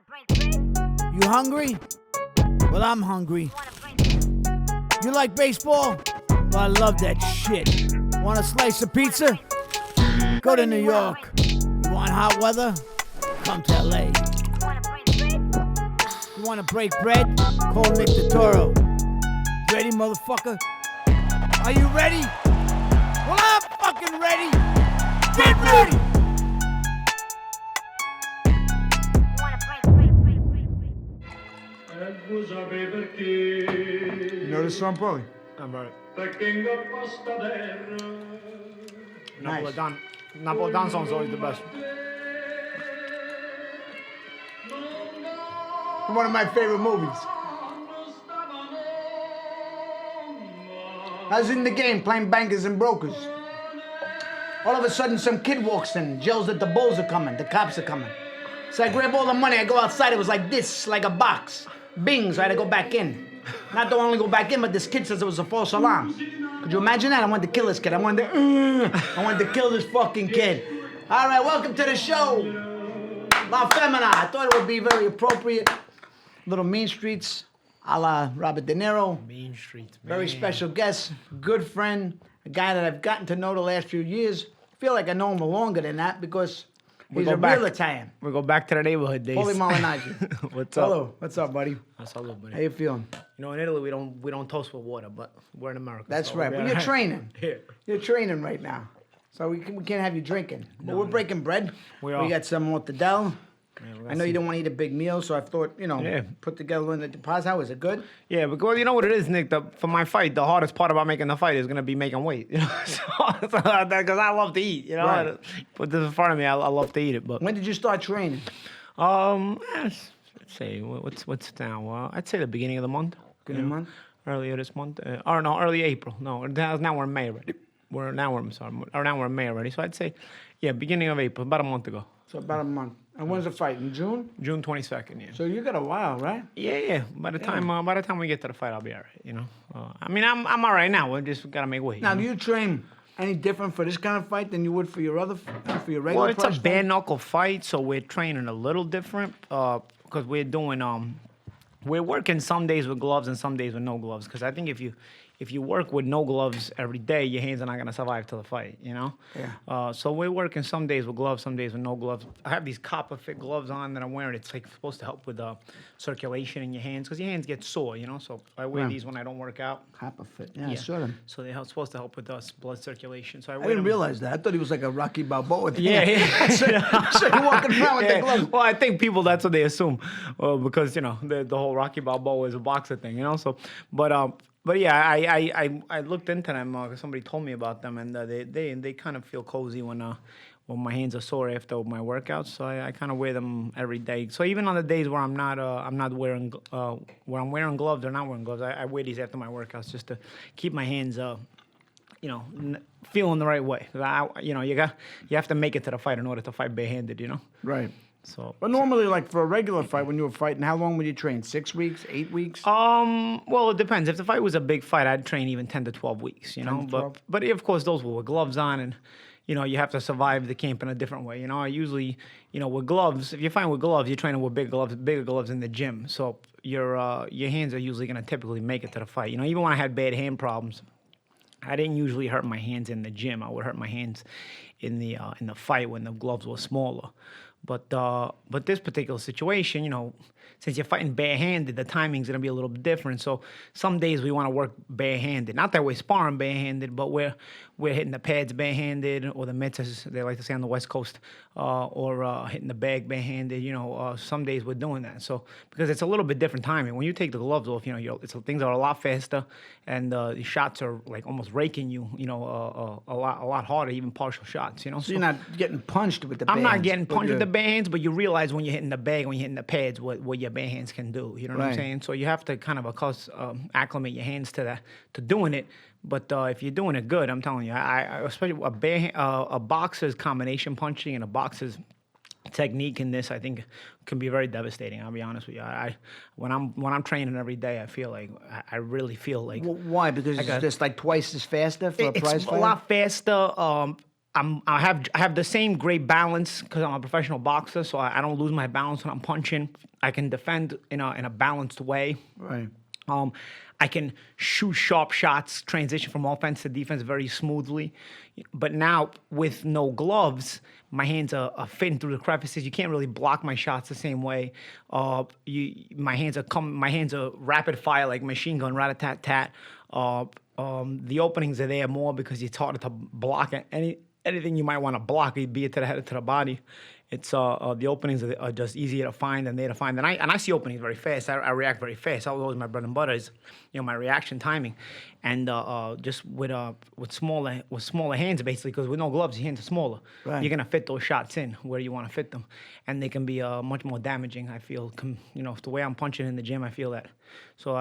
You hungry? Well, I'm hungry. You like baseball? Well, I love that shit. Want a slice of pizza? Go to New York. You want hot weather? Come to LA. You want to break bread? Call Nick Turturro. Ready, motherfucker? Are you ready? Well, I'm fucking ready. Get ready! You know this song, Paulie? I'm right. Nice. Napolitan song's always the best. One of my favorite movies. I was in the game playing bankers and brokers. All of a sudden, some kid walks in, yells that the bulls are coming, the cops are coming. So I grab all the money, I go outside, it was like this, like a box. Bing, so I had to go back in. Not to only go back in, but this kid says it was a false alarm. Could you imagine that? I wanted to kill this kid. I wanted to kill this fucking kid. All right, welcome to the show. La Femina. I thought it would be very appropriate. Little Mean Streets, a la Robert De Niro. Mean Streets, man. Very special guest, good friend, a guy that I've gotten to know the last few years. I feel like I know him longer than that because he's a real Italian. We go back to the neighborhood days. Paulie Malignaggi. What's up? Hello. What's up, buddy? What's up, buddy? How you feeling? You know, in Italy we don't toast with water, but we're in America. That's so right. But you're training. Yeah. You're training right now. So we can't have you drinking. But we're breaking bread. We are. We got some mortadella. Yeah, I know you don't want to eat a big meal, so I thought, put together in the deposit. How is it good? Yeah, because you know what it is, Nick. For my fight, the hardest part about making the fight is gonna be making weight. You know, because I love to eat. You know, Right. put this in front of me, I love to eat it. But When did you start training? let's say what's now? I'd say the beginning of the month. Beginning of the month? Earlier this month, or no, early April. No, now we're in May already. Now we're in May already. So I'd say, yeah, beginning of April, about a month ago. So about a month. And when's the fight? In June? June 22nd. Yeah. So you got a while, right? Yeah. By the time we get to the fight, I'll be all right. You know. I mean, I'm all right now. We just gotta make weight. Now, you know? do you train any different for this kind of fight than you would for your regular Well, it's a price fight? bare knuckle fight, so we're training a little different because we're doing we're working some days with gloves and some days with no gloves. Because I think if you work with no gloves every day, your hands are not gonna survive till the fight. You know. Yeah. So we're working some days with gloves, some days with no gloves. I have these copper fit gloves on that I'm wearing. It's like supposed to help with circulation in your hands because your hands get sore. You know. So I wear these when I don't work out. Copper fit. Yeah, I saw them. So they're supposed to help with blood circulation. So I I wear didn't them. realize that. I thought he was like a Rocky Balboa thing. Yeah. so you're walking around with the gloves. Well, I think people, that's what they assume, because, you know, the whole Rocky Balboa is a boxer thing, you know? So, but yeah, I looked into them because somebody told me about them, and they kind of feel cozy when my hands are sore after my workouts. So I kind of wear them every day. So even on the days where I'm not wearing where I'm wearing gloves or not wearing gloves, I wear these after my workouts just to keep my hands feeling the right way. You have to make it to the fight in order to fight barehanded, you know. Right. So. But normally, like for a regular fight, when you were fighting, how long would you train? 6 weeks, 8 weeks? Well, it depends. If the fight was a big fight, I'd train even 10 to 12 weeks, you know. 10 to 12? But of course, those were with gloves on, and you know, you have to survive the camp in a different way. You know, I usually, with gloves, if you're fighting with gloves, you're training with bigger gloves in the gym. So your hands are usually going to typically make it to the fight. You know, even when I had bad hand problems, I didn't usually hurt my hands in the gym. I would hurt my hands in the fight when the gloves were smaller. But this particular situation, since you're fighting barehanded, the timing's gonna be a little bit different. So some days we want to work barehanded. Not that we're sparring barehanded, but we're hitting the pads barehanded, or the mitts, as they like to say on the West Coast, or hitting the bag barehanded. Some days we're doing that. So because it's a little bit different timing. When you take the gloves off, things are a lot faster, and the shots are like almost raking you. A lot harder, even partial shots. So you're not getting punched with the I'm bands, not getting but punched with the bands, but you realize when you're hitting the bag, when you're hitting the pads, what your bare hands can do. You know what I'm Right. saying? So you have to kind of acclimate your hands to doing it. But if you're doing it good, I'm telling you, I especially a boxer's combination punching and a boxer's technique in this, I think, can be very devastating. I'll be honest with you. When I'm training every day, I really feel like. Why? Because it's just like twice as faster for a prize It's fighter? a lot faster. I have the same great balance because I'm a professional boxer, so I don't lose my balance when I'm punching. I can defend in a balanced way. Right. I can shoot sharp shots, transition from offense to defense very smoothly. But now with no gloves, my hands are fitting through the crevices. You can't really block my shots the same way. My hands are rapid fire like machine gun, rat-a-tat-tat. The openings are there more because it's harder to block anything you might want to block, be it to the head or to the body. It's the openings are just easier to find than they to find. And I see openings very fast. I react very fast. That was always my bread and butter is, my reaction timing, and just with smaller hands basically, because with no gloves, your hands are smaller. Right. You're gonna fit those shots in where you want to fit them, and they can be much more damaging. I feel, the way I'm punching in the gym, I feel that. So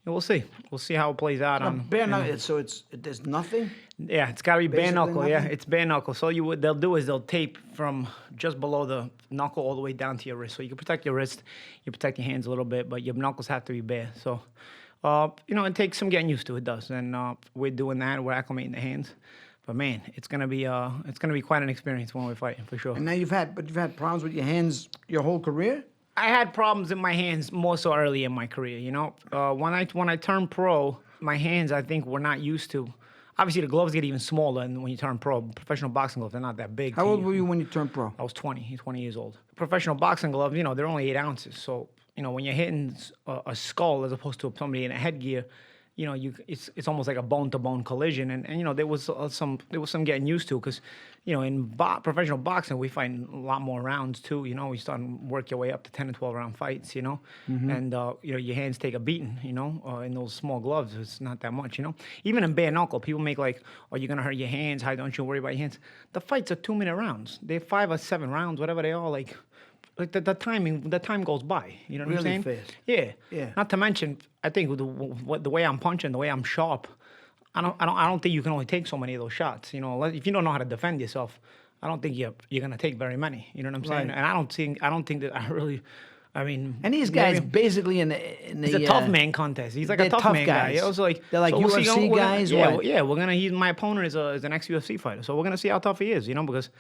we'll see. We'll see how it plays out. Bare knuckle. So there's nothing. Yeah, it's got to be bare Basically knuckle. Yeah, nothing? it's bare knuckle. So what they'll do is they'll tape from just below the knuckle all the way down to your wrist. So you can protect your wrist, you protect your hands a little bit, but your knuckles have to be bare. So, it takes some getting used to. It does, and we're doing that. We're acclimating the hands. But man, it's gonna be quite an experience when we're fighting for sure. And now you've had problems with your hands your whole career. I had problems in my hands more so early in my career. When I turned pro, my hands I think were not used to. Obviously, the gloves get even smaller, and when you turn pro, professional boxing gloves, they're not that big. How old were you when you turned pro? I was 20 years old. Professional boxing gloves, they're only 8 ounces. So, when you're hitting a skull as opposed to somebody in a headgear, it's almost like a bone-to-bone collision, and there was some getting used to because, in professional boxing we fight a lot more rounds too. We start to work your way up to 10 and 12 round fights, and your hands take a beating, in those small gloves. It's not that much, Even in bare knuckle, people make like, "Oh, you're gonna hurt your hands. How don't you worry about your hands?" The fights are 2-minute rounds. They're 5 or 7 rounds, whatever they are. Like the time goes by. You know what I'm saying? Really fast. Yeah. Not to mention, I think the way I'm punching, the way I'm sharp, I don't think you can only take so many of those shots. If you don't know how to defend yourself, I don't think you're gonna take very many. You know what I'm saying? Right. And I don't think that I really. I mean, And these guys basically in the it's a tough man contest. He's like a they're tough man guy. guys. It was like They're like UFC guys. He's my opponent is an ex-UFC fighter, so we're gonna see how tough he is. Because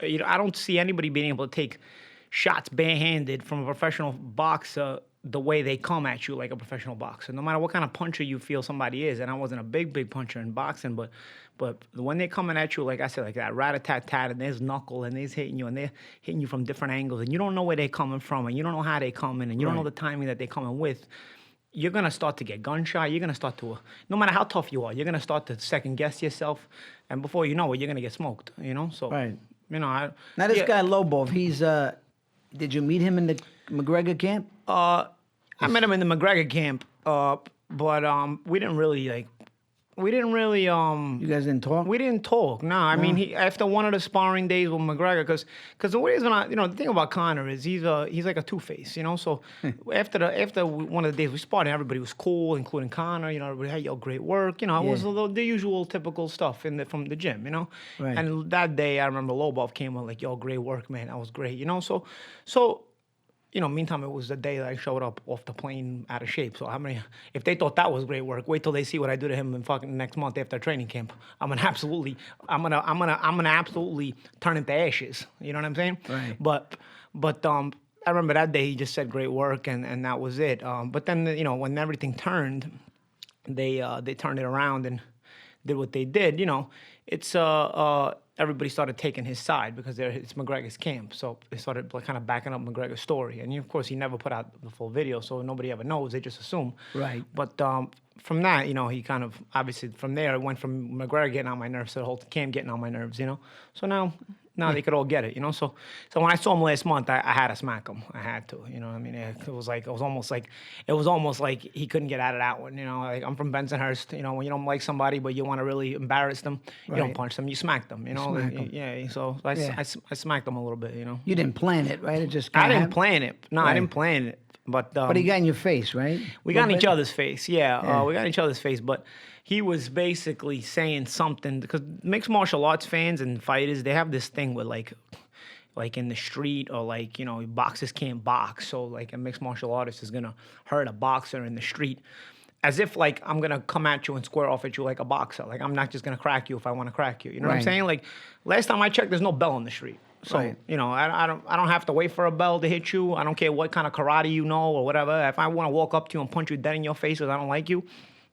I don't see anybody being able to take shots barehanded from a professional boxer the way they come at you like a professional boxer. No matter what kind of puncher you feel somebody is, and I wasn't a big puncher in boxing, but when they're coming at you, like I said, like that rat-a-tat-tat, and there's knuckle, and they're hitting you from different angles, and you don't know where they're coming from, and you don't know how they're coming, and you don't know the timing that they're coming with, you're going to start to get gun-shy. You're going to start to, no matter how tough you are, you're going to start to second-guess yourself, and before you know it, you're going to get smoked, So, Right. Now this guy Lobov, he's did you meet him in the McGregor camp? I met him in the McGregor camp, but we didn't really. You guys didn't talk? We didn't talk. No, I mean, after one of the sparring days with McGregor, because the way is the thing about Conor is he's like a two-face, So after one of the days we sparred, everybody was cool, including Conor. Everybody had great work. It was the usual typical stuff from the gym, Right. And that day I remember Lobov came on like, "Yo, great work, man. That was great." So. Meantime, it was the day that I showed up off the plane out of shape. So if they thought that was great work, wait till they see what I do to him in fucking next month after training camp. I'm gonna absolutely turn into ashes. You know what I'm saying? Right. But I remember that day he just said great work and that was it. But then when everything turned, they turned it around and did what they did. It's everybody started taking his side because it's McGregor's camp. So they started kind of backing up McGregor's story. And of course, he never put out the full video, so nobody ever knows. They just assume. Right. But from that, he kind of, obviously from there, it went from McGregor getting on my nerves to the whole camp getting on my nerves, So now they could all get it, So when I saw him last month, I had to smack him. I had to, I mean, it was almost like he couldn't get out of that one, Like I'm from Bensonhurst, when you don't like somebody but you want to really embarrass them, you don't punch them, you smack them, Smack 'em. Yeah. So I smacked them a little bit, You didn't plan it, right? It just I kinda didn't plan it. No, Right. I didn't plan it. But he got in your face, right? we got in each other's face, yeah. We got in each other's face, but he was basically saying something because mixed martial arts fans and fighters, they have this thing with like in the street or boxers can't box, so like a mixed martial artist is gonna hurt a boxer in the street. as if like I'm gonna come at you and square off at you like a boxer. Like I'm not just gonna crack you if I want to crack you. You know what I'm saying? Like last time I checked, there's no bell in the street. So you know, I don't have to wait for a bell to hit you. I don't care what kind of karate you know or whatever. If I want to walk up to you and punch you dead in your face because I don't like you,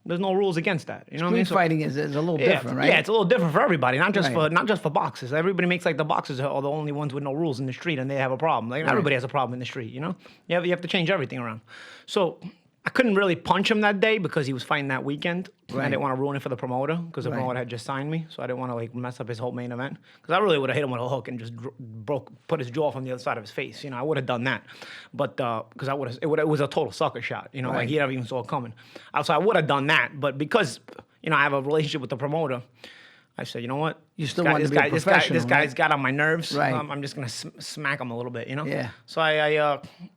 there's no rules against that. You know what I mean? Street fighting is a little different, right? Yeah, it's a little different for everybody, not just for boxers. Everybody makes like the boxers are the only ones with no rules in the street, and they have a problem. Like everybody has a problem in the street. You know, you have to change everything around. So I couldn't really punch him that day because he was fighting that weekend. I didn't want to ruin it for the promoter because the promoter had just signed me, so I didn't want to like mess up his whole main event. Because I really would have hit him with a hook and just put his jaw from the other side of his face. You know, I would have done that, but because it was a total sucker shot. You know, like he never even saw it coming. So I would have done that, but because you know I have a relationship with the promoter, I said, you know what? You still want to be a professional, This guy's got on my nerves. Right. I'm just gonna smack him a little bit, you know. Yeah. So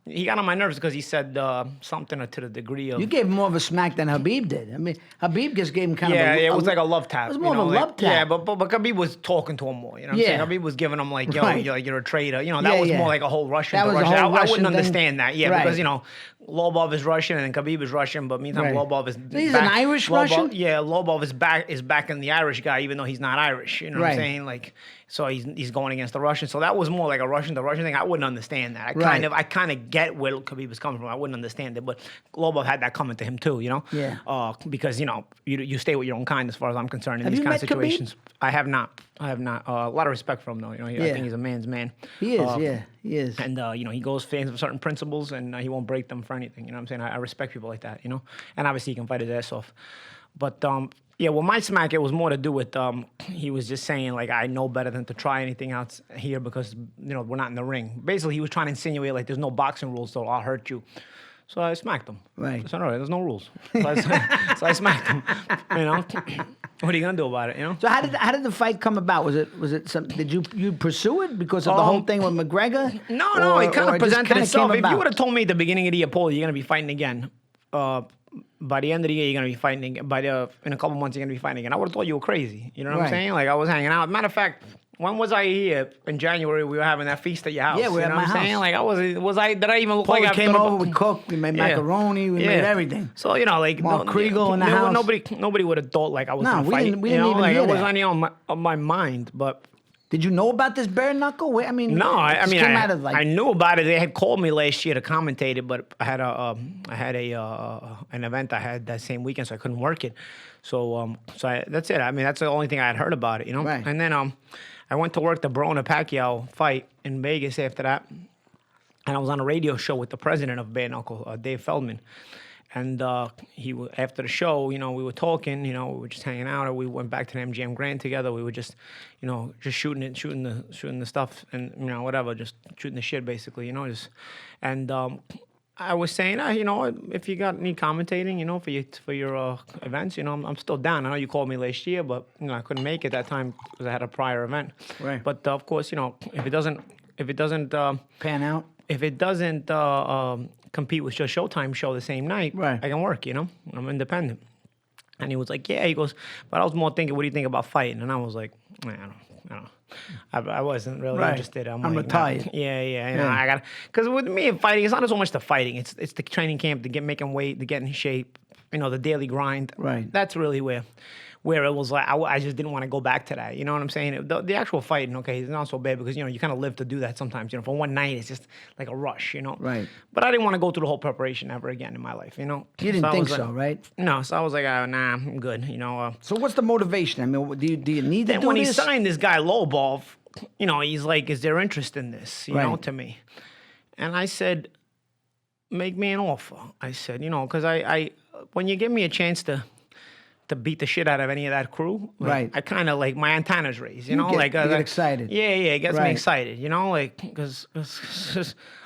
he got on my nerves because he said something to the degree of. You gave him more of a smack than Habib did. I mean, Habib just gave him kind of it was like a love tap. It was more of a love tap. Yeah, but Habib was talking to him more. You know what I'm saying? Habib was giving him like, yo, you're a traitor. You know, that was more like a whole Russian. That was a whole I Russian wouldn't thing. understand that. Yeah, because you know, Lobov is Russian and Khabib is Russian, but meantime Lobov is. He's an Irish Russian? Yeah, Lobov is backing the Irish guy, even though he's not Irish. You know what I'm saying? Like, so he's going against the Russian. So that was more like the Russian thing. I wouldn't understand that. I kind of get where Khabib was coming from. I wouldn't understand it, but Lobov had that coming to him too. You know? Yeah. Because you know you stay with your own kind as far as I'm concerned in these you kind of met situations. I have not. A lot of respect for him though. You know, I think he's a man's man. He is. He is. And you know, he goes fans of certain principles, and he won't break them for anything. You know what I'm saying? I respect people like that. You know, and obviously he can fight his ass off. But yeah, well, my smack, it was more to do with he was just saying like I know better than to try anything else here because you know we're not in the ring. Basically, he was trying to insinuate like there's no boxing rules, so I'll hurt you. So I smacked him. Right. I said, all right, there's no rules. So I smacked him. You know, what are you gonna do about it? You know. So how did the fight come about? Was it some? Did you pursue it because of the whole thing with McGregor? No, it kind of presented itself. If you would have told told me at the beginning of the year, Paul, you're gonna be fighting again. By the end of the year, you're gonna be fighting. In a couple months, you're gonna be fighting again. I would have thought you were crazy. You know what I'm saying? Like I was hanging out. Matter of fact, when was I here? In January, we were having that feast at your house. Yeah, we were you know at my what I'm saying? house. Like did I even look Paul like I came over, we cooked, we made macaroni, we made everything. So you know, like McGREGOR in the house. Nobody would have thought like I was gonna fight. We didn't even like hear it that. wasn't any on my mind, but. Did you know about this bare knuckle? I mean, no, I mean, I knew about it. They had called me last year to commentate it, but I had an event I had that same weekend, so I couldn't work it. So that's it. I mean, that's the only thing I had heard about it, you know. Right. And then I went to work the Broner Pacquiao fight in Vegas after that, and I was on a radio show with the president of bare knuckle, Dave Feldman. And after the show, you know, we were talking, you know, we were just hanging out, or we went back to the MGM Grand together. We were just, you know, just shooting the stuff, and you know, whatever, just shooting the shit, basically, you know. And I was saying, you know, if you got any commentating, you know, for your events, you know, I'm still down. I know you called me last year, but you know, I couldn't make it that time because I had a prior event. Right. But of course, you know, if it doesn't pan out, if it doesn't compete with your Showtime show the same night, I can work, you know? I'm independent. And he was like, yeah. He goes, but I was more thinking, what do you think about fighting? And I was like, I don't know. I wasn't really interested. I'm like, retired. Nah. Yeah. You know, I got because with me and fighting, it's not so much the fighting. It's the training camp, making weight, to get in shape. You know, the daily grind. Right. That's really where it was like I just didn't want to go back to that. You know what I'm saying? The actual fighting, okay, it's not so bad because, you know, you kind of live to do that sometimes. You know, for one night, it's just like a rush, you know? Right. But I didn't want to go through the whole preparation ever again in my life, you know? You didn't think so, right? No, so I was like, nah, I'm good, you know? So what's the motivation? I mean, do you need to do this? When he signed this guy, Lobov, you know, he's like, is there interest in this, you know, to me? And I said, make me an offer. I said, you know, because I when you give me a chance to beat the shit out of any of that crew, like, I kind of like my antennas raised, you know, you get excited. Yeah, it gets me excited, you know, like because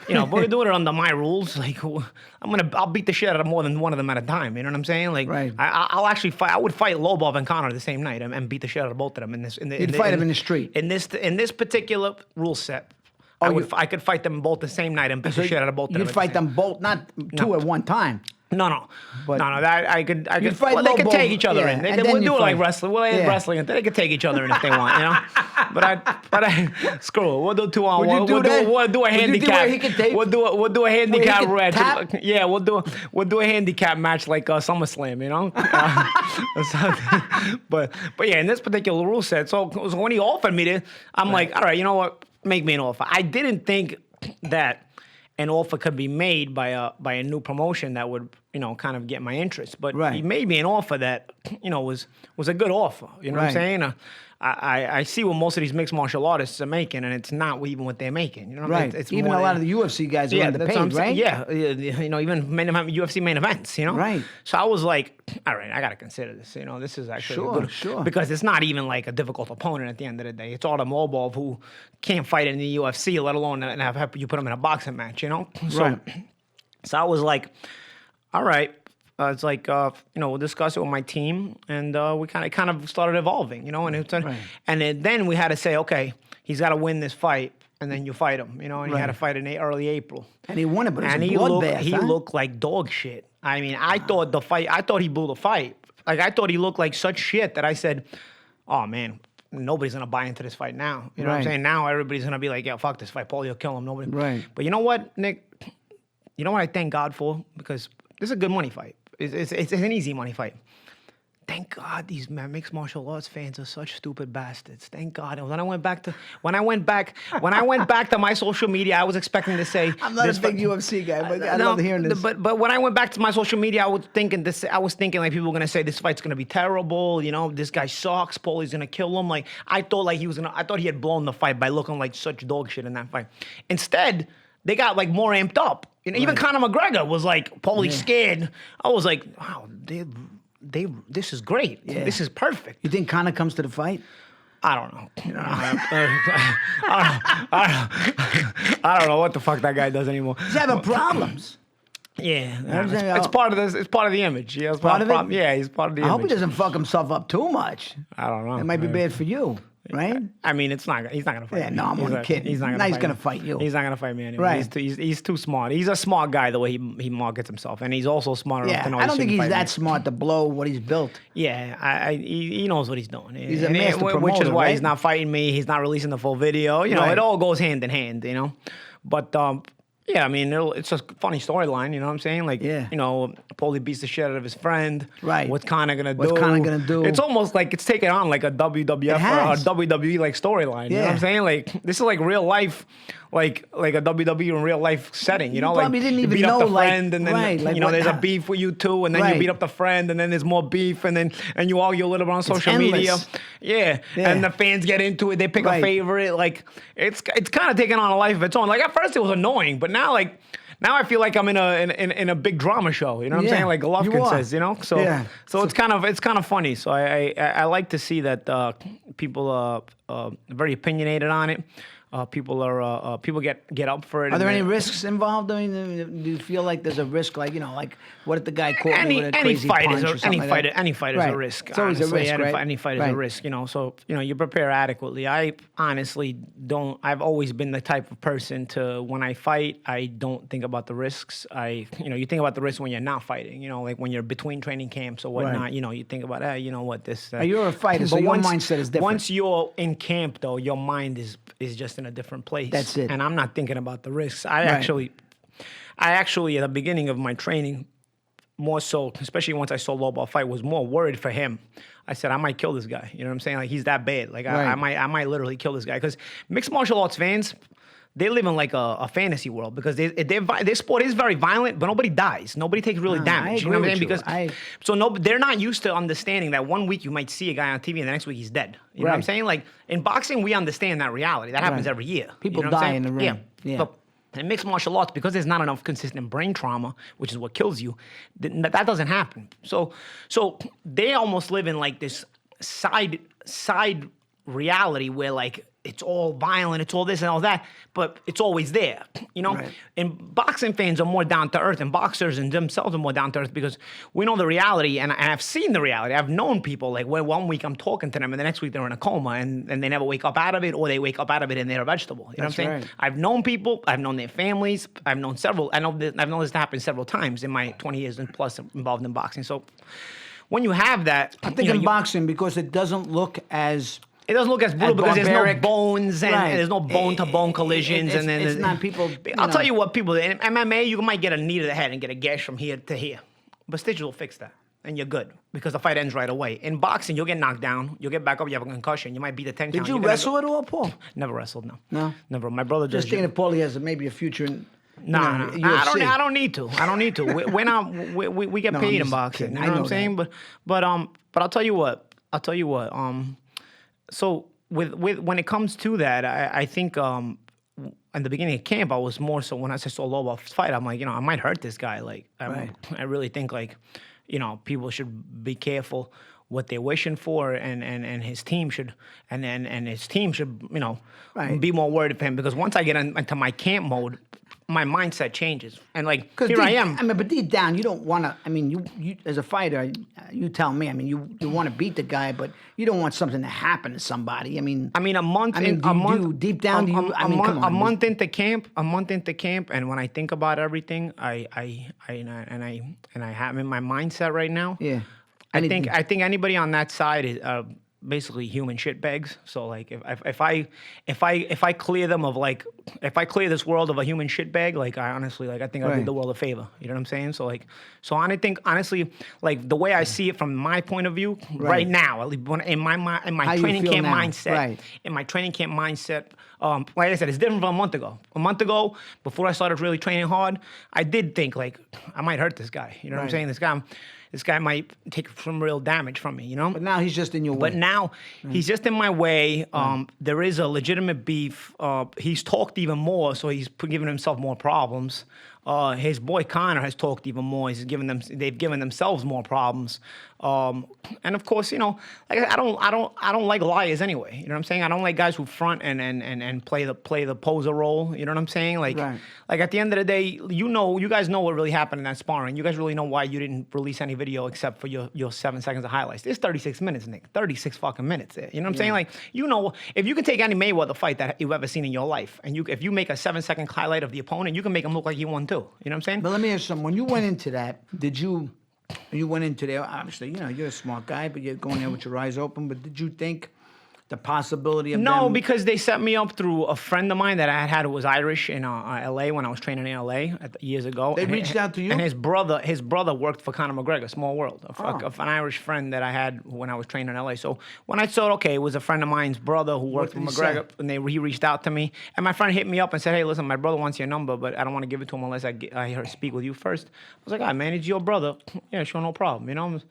you know, we're doing it under my rules. Like I'll beat the shit out of more than one of them at a time. You know what I'm saying? Like I'll actually fight. I would fight Lobov and Conor the same night and beat the shit out of both of them in this. You'd fight them in the street. In this particular rule set. I could fight them both the same night and beat the shit out of both of them. You'd fight them both, not two at one time. No. But That I could. fight Well, they could Lobov, take each other yeah, in. and We'll then you do it like fight. wrestling. We'll end Yeah. wrestling. They could take each other in if they want, you know. But I screw it. We'll do 2-on-1. Would you do We'll that? do a Would you do handicap. where he could take- We'll do a handicap could match. tap? Yeah, we'll do a handicap match like SummerSlam, you know. But yeah, in this particular rule set, so when he offered me this, I'm like, all right, you know what? Make me an offer. I didn't think that an offer could be made by a new promotion that would, you know, kind of get my interest. But Right. he made me an offer that, you know, was a good offer. You know what I'm Right. saying? I see what most of these mixed martial artists are making, and it's not even what they're making. You know, what I mean? Right. It's Even more a lot than- of the UFC guys are yeah, underpaid, that's what I'm saying. right? Yeah, you know, even UFC main events, you know? Right. So I was like, all right, I got to consider this. You know, this is actually Sure, good. sure. Because it's not even like a difficult opponent at the end of the day. It's Artem Lobov who can't fight in the UFC, let alone have you put him in a boxing match, you know? So, Right. So I was like, all right. It's like, you know, we'll discuss it with my team, and we kind of started evolving, you know, and then we had to say, okay, he's got to win this fight, and then you fight him, you know, and he had to fight in early April. And he won it, but it was And a he bloodbath, huh? looked like dog shit. I mean, I thought he blew the fight. Like, I thought he looked like such shit that I said, oh, man, nobody's going to buy into this fight now. You know what I'm Right. saying? Now everybody's going to be like, yeah, fuck this fight. Paulie will kill him. Nobody. Right. But you know what, Nick? You know what I thank God for? Because this is a good money fight. It's an easy money fight. Thank God these mixed martial arts fans are such stupid bastards. Thank God. And when I went back to my social media, I was expecting to say I'm not a big UFC guy, but I love hearing this. But when I went back to my social media, I was thinking like people were gonna say this fight's gonna be terrible. You know, this guy sucks. Paulie's gonna kill him. Like I thought he had blown the fight by looking like such dog shit in that fight. Instead, they got like more amped up. You know, even Conor McGREGOR was like, Paulie's scared. I was like, wow, this is great. Yeah. This is perfect. You think Conor comes to the fight? I don't know. I don't know what the fuck that guy does anymore. He's having problems. Yeah, Everything it's else. part of this. It's part of the image. Yeah, it's Part of it? Yeah, he's part of the I image. hope he doesn't fuck himself up too much. I don't know. It might be bad for you, right? I mean, he's not gonna fight Yeah, me. no, I'm He's only not- kidding. He's not Now gonna he's fight gonna me. fight you. He's not gonna fight me anymore. Right. He's too smart. He's a smart guy the way he markets himself, and he's also smart enough Yeah, to know I don't think shouldn't he's fight that me. smart to blow what he's built. Yeah, he knows what he's doing. He's a And master which is promoter, why right? he's not fighting me. He's not releasing the full video. You know, Right. it all goes hand in hand. You know, but yeah, I mean, it's a funny storyline. You know what I'm saying? Like, Yeah. you know, Paulie beats the shit out of his friend. Right. What's Conor gonna do? What's Conor gonna do? It's almost like it's taken on like a WWF It has. or a WWE like storyline. You know what I'm Yeah. saying? Like, this is like real life. Like a WWE in real life setting, you know, like probably didn't you even beat up know, the like- friend, and then right, like you know what- there's a beef with you two, and then Right. you beat up the friend, and then there's more beef, and you argue a little bit on social media. endless. Yeah. Yeah. And the fans get into it. They pick a Right. favorite. Like it's kind of taking on a life of its own. Like at first it was annoying, but now I feel like I'm in a big drama show. You know what I'm Yeah, saying? Like you Golovkin are. says. You know. So Yeah. so it's kind of funny. So I like to see that people are very opinionated on it. People get up for it. Are there and any they- risks involved? I mean, do you feel like there's a risk? Like, you know, like what if the guy caught me with a any crazy fight punch is or a, something any like fight that? any fight is Right. a risk. It's always a honestly. risk, right? Any fight is a Right. risk, you know. So you prepare adequately. I honestly don't. I've always been the type of person to when I fight, I don't think about the risks. You think about the risks when you're not fighting. You know, like when you're between training camps or whatnot. Right. You know, you think about you know what this. You're a fighter, so but your mindset is different. Once you're in camp, though, your mind is just in a different place. That's it. And I'm not thinking about the risks. I Right. actually at the beginning of my training, more so, especially once I saw Lobov fight, was more worried for him. I said, I might kill this guy. You know what I'm saying? Like he's that bad. Like I might literally kill this guy because mixed martial arts fans, they live in like a fantasy world because their sport is very violent, but nobody dies. Nobody takes really damage. You know what I'm saying? Because they're not used to understanding that one week you might see a guy on TV and the next week he's dead. You know what I'm Right. saying? Like in boxing, we understand that reality. That happens Right. every year. People you know what I'm die saying? in the ring. Yeah. But in mixed martial arts, because there's not enough consistent brain trauma, which is what kills you, that doesn't happen. So they almost live in like this side reality where like it's all violent, it's all this and all that, but it's always there, you know? Right. And boxing fans are more down to earth, and boxers and themselves are more down to earth because we know the reality, and I've seen the reality. I've known people, like, where one week I'm talking to them, and the next week they're in a coma, and they never wake up out of it, or they wake up out of it and they're a vegetable. You know what I'm saying? Right. I've known people, I've known their families, I've known this to happen several times in my 20 years and plus involved in boxing. So when you have that, I think in boxing, because it doesn't look as... It doesn't look as brutal because there's no barbaric. bones and Right. there's no bone-to-bone collisions. It's, and then it's not people... I'll tell you what, people, in MMA, you might get a knee to the head and get a gash from here to here. But stitches will fix that, and you're good because the fight ends right away. In boxing, you'll get knocked down, you'll get back up, you have a concussion, you might beat the 10 count. Did you wrestle at all, Paul? Never wrestled, no. No? Never. My brother Just does. thinking that Paulie has maybe a future in... No, UFC. I don't need to. I don't need to. We're not. We get No, paid I'm in just boxing. kidding. You I know what know I'm saying? But I'll tell you what. So with when it comes to that, I think in the beginning of camp, I was more so when I saw Lobov's fight, I'm like, I might hurt this guy. Like, Right. I really think like, people should be careful what they're wishing for, and his team should, and his team should, Right. be more worried of him, because once I get into my camp mode, my mindset changes, and like here deep, I am. but deep down, you don't want to. I mean, you as a fighter, you tell me. I mean, you want to beat the guy, but you don't want something to happen to somebody. I mean, a month. deep down, come on. A month into camp, and when I think about everything, I'm in my mindset right now. Yeah. I think anybody on that side is basically human shitbags. So like if I clear them of like, if I clear this world of a human shitbag, like I honestly, like I think I Right. did the world a favor. You know what I'm saying? So like, I think honestly, like the way I see it from my point of view right now, at least in my How you training feel camp now. mindset, Right. in my training camp mindset, like I said, it's different from a month ago. A month ago, before I started really training hard, I did think like I might hurt this guy. You know what I'm Right. saying? This guy might take some real damage from me, you know? But now he's just in your way. But now he's just in my way. There is a legitimate beef. He's talked even more, so he's giving himself more problems. His boy Connor has talked even more. They've given themselves more problems. And of course, like I don't like liars anyway. You know what I'm saying? I don't like guys who front and play the poser role. You know what I'm saying? Like, Right. like at the end of the day, you guys know what really happened in that sparring. You guys really know why you didn't release any video except for your 7 seconds of highlights. There's 36 minutes, Nick. 36 fucking minutes there. You know what I'm saying? Like, if you can take any Mayweather fight that you've ever seen in your life, and if you make a 7-second highlight of the opponent, you can make him look like he won too. You know what I'm saying? But let me ask you something. When you went into that, you went into there, obviously, you're a smart guy, but you're going there with your eyes open, but did you think the possibility of No, them... because they set me up through a friend of mine that I had who was Irish in L.A. when I was training in L.A. Years ago. They And reached out to you? And his brother worked for Conor McGREGOR, Small World, of an Irish friend that I had when I was training in L.A. So when I saw, okay, it was a friend of mine's brother who worked for did he McGregor, say? and he reached out to me. And my friend hit me up and said, hey, listen, my brother wants your number, but I don't want to give it to him unless I speak with you first. I was like, all right, man, it's your brother. Yeah, sure, no problem,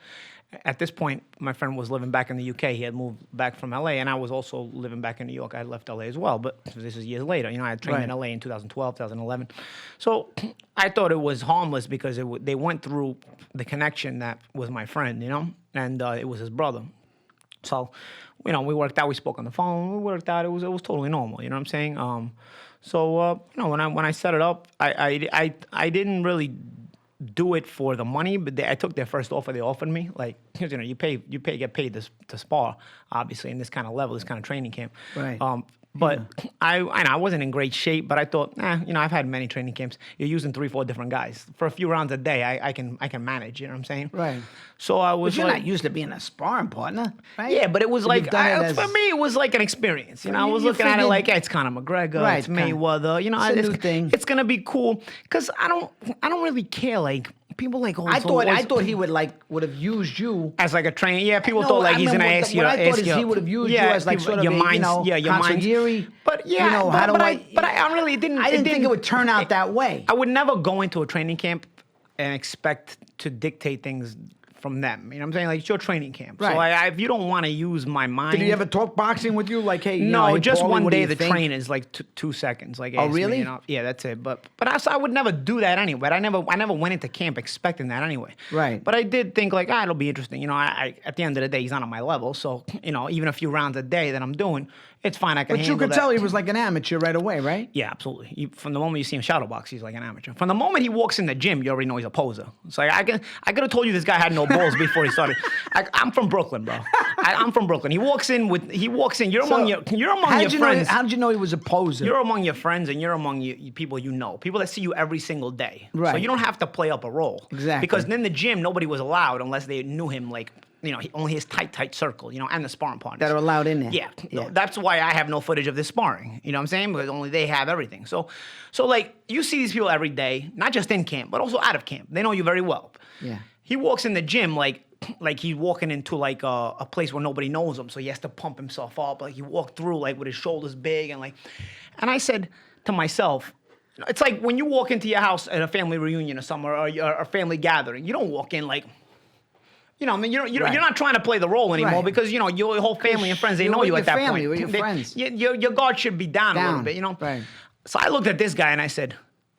At this point, my friend was living back in the UK. He had moved back from LA, and I was also living back in New York. I had left LA as well, but this is years later. I had trained in LA in 2012, 2011. So I thought it was harmless because they went through the connection that was my friend, and it was his brother. So, we worked out. We spoke on the phone. We worked out. It was totally normal. You know what I'm saying? When I set it up, I didn't really do it for the money, but I took their first offer they offered me. Like, you get paid to spar, obviously, in this kind of level, this kind of training camp. Right. But I wasn't in great shape, but I thought, I've had many training camps. You're using 3-4 different guys. For a few rounds a day, I can manage, you know what I'm saying? Right. So I was But you're not used to being a sparring partner, right? Yeah, but it was You've like, done it for me, it was like an experience. I was you looking at it figured- like, it's Conor McGregor, Right, it's Mayweather. it's a new thing. It's gonna be cool because I don't really care. Like people like, I thought he would have used you as like a trainer. Yeah, people No, thought like I he's mean, gonna what ask the- you. what I thought ask is you- he would have used yeah, you as like people- sort of your a, minds, your minds. consigliere. But yeah, but I really didn't. I didn't think it would turn out that way. I would never go into a training camp and expect to dictate things from them. You know what I'm saying? Like, it's your training camp. So Right. if you don't want to use my mind. Did he ever talk boxing with you? Like, hey, No, hey, just Paulie, one what do day you the think? trainers, like 2 seconds. Like, Oh, asked me, really? Yeah, that's it. But I would never do that anyway. But I never went into camp expecting that anyway. Right. But I did think like, it'll be interesting. I at the end of the day, he's not on my level. So, even a few rounds a day that I'm doing, it's fine. I can But handle you could that. tell he was like an amateur right away, right? Yeah, absolutely. From the moment you see him shadow box, he's like an amateur. From the moment he walks in the gym, you already know he's a poser. It's like I could have told you this guy had no balls before he started. I'm from Brooklyn, bro. I'm from Brooklyn. He walks in. You're among your friends. How did you know he was a poser? You're among your friends and you're among people you know. People that see you every single day. Right. So you don't have to play up a role. Exactly. Because in the gym, nobody was allowed unless they knew him, like, only his tight circle, and the sparring partners. That are allowed in there. Yeah. That's why I have no footage of this sparring. You know what I'm saying? Because only they have everything. So like, you see these people every day, not just in camp, but also out of camp. They know you very well. Yeah. He walks in the gym like he's walking into like a place where nobody knows him, so he has to pump himself up. Like he walked through like with his shoulders big and I said to myself, it's like when you walk into your house at a family reunion or somewhere or a family gathering, you don't walk in like, you're not trying to play the role anymore Right. because your whole family and friends, they You're know with you your at that family, point. with your friends. Your guard should be down a little bit, Right. So I looked at this guy and I said,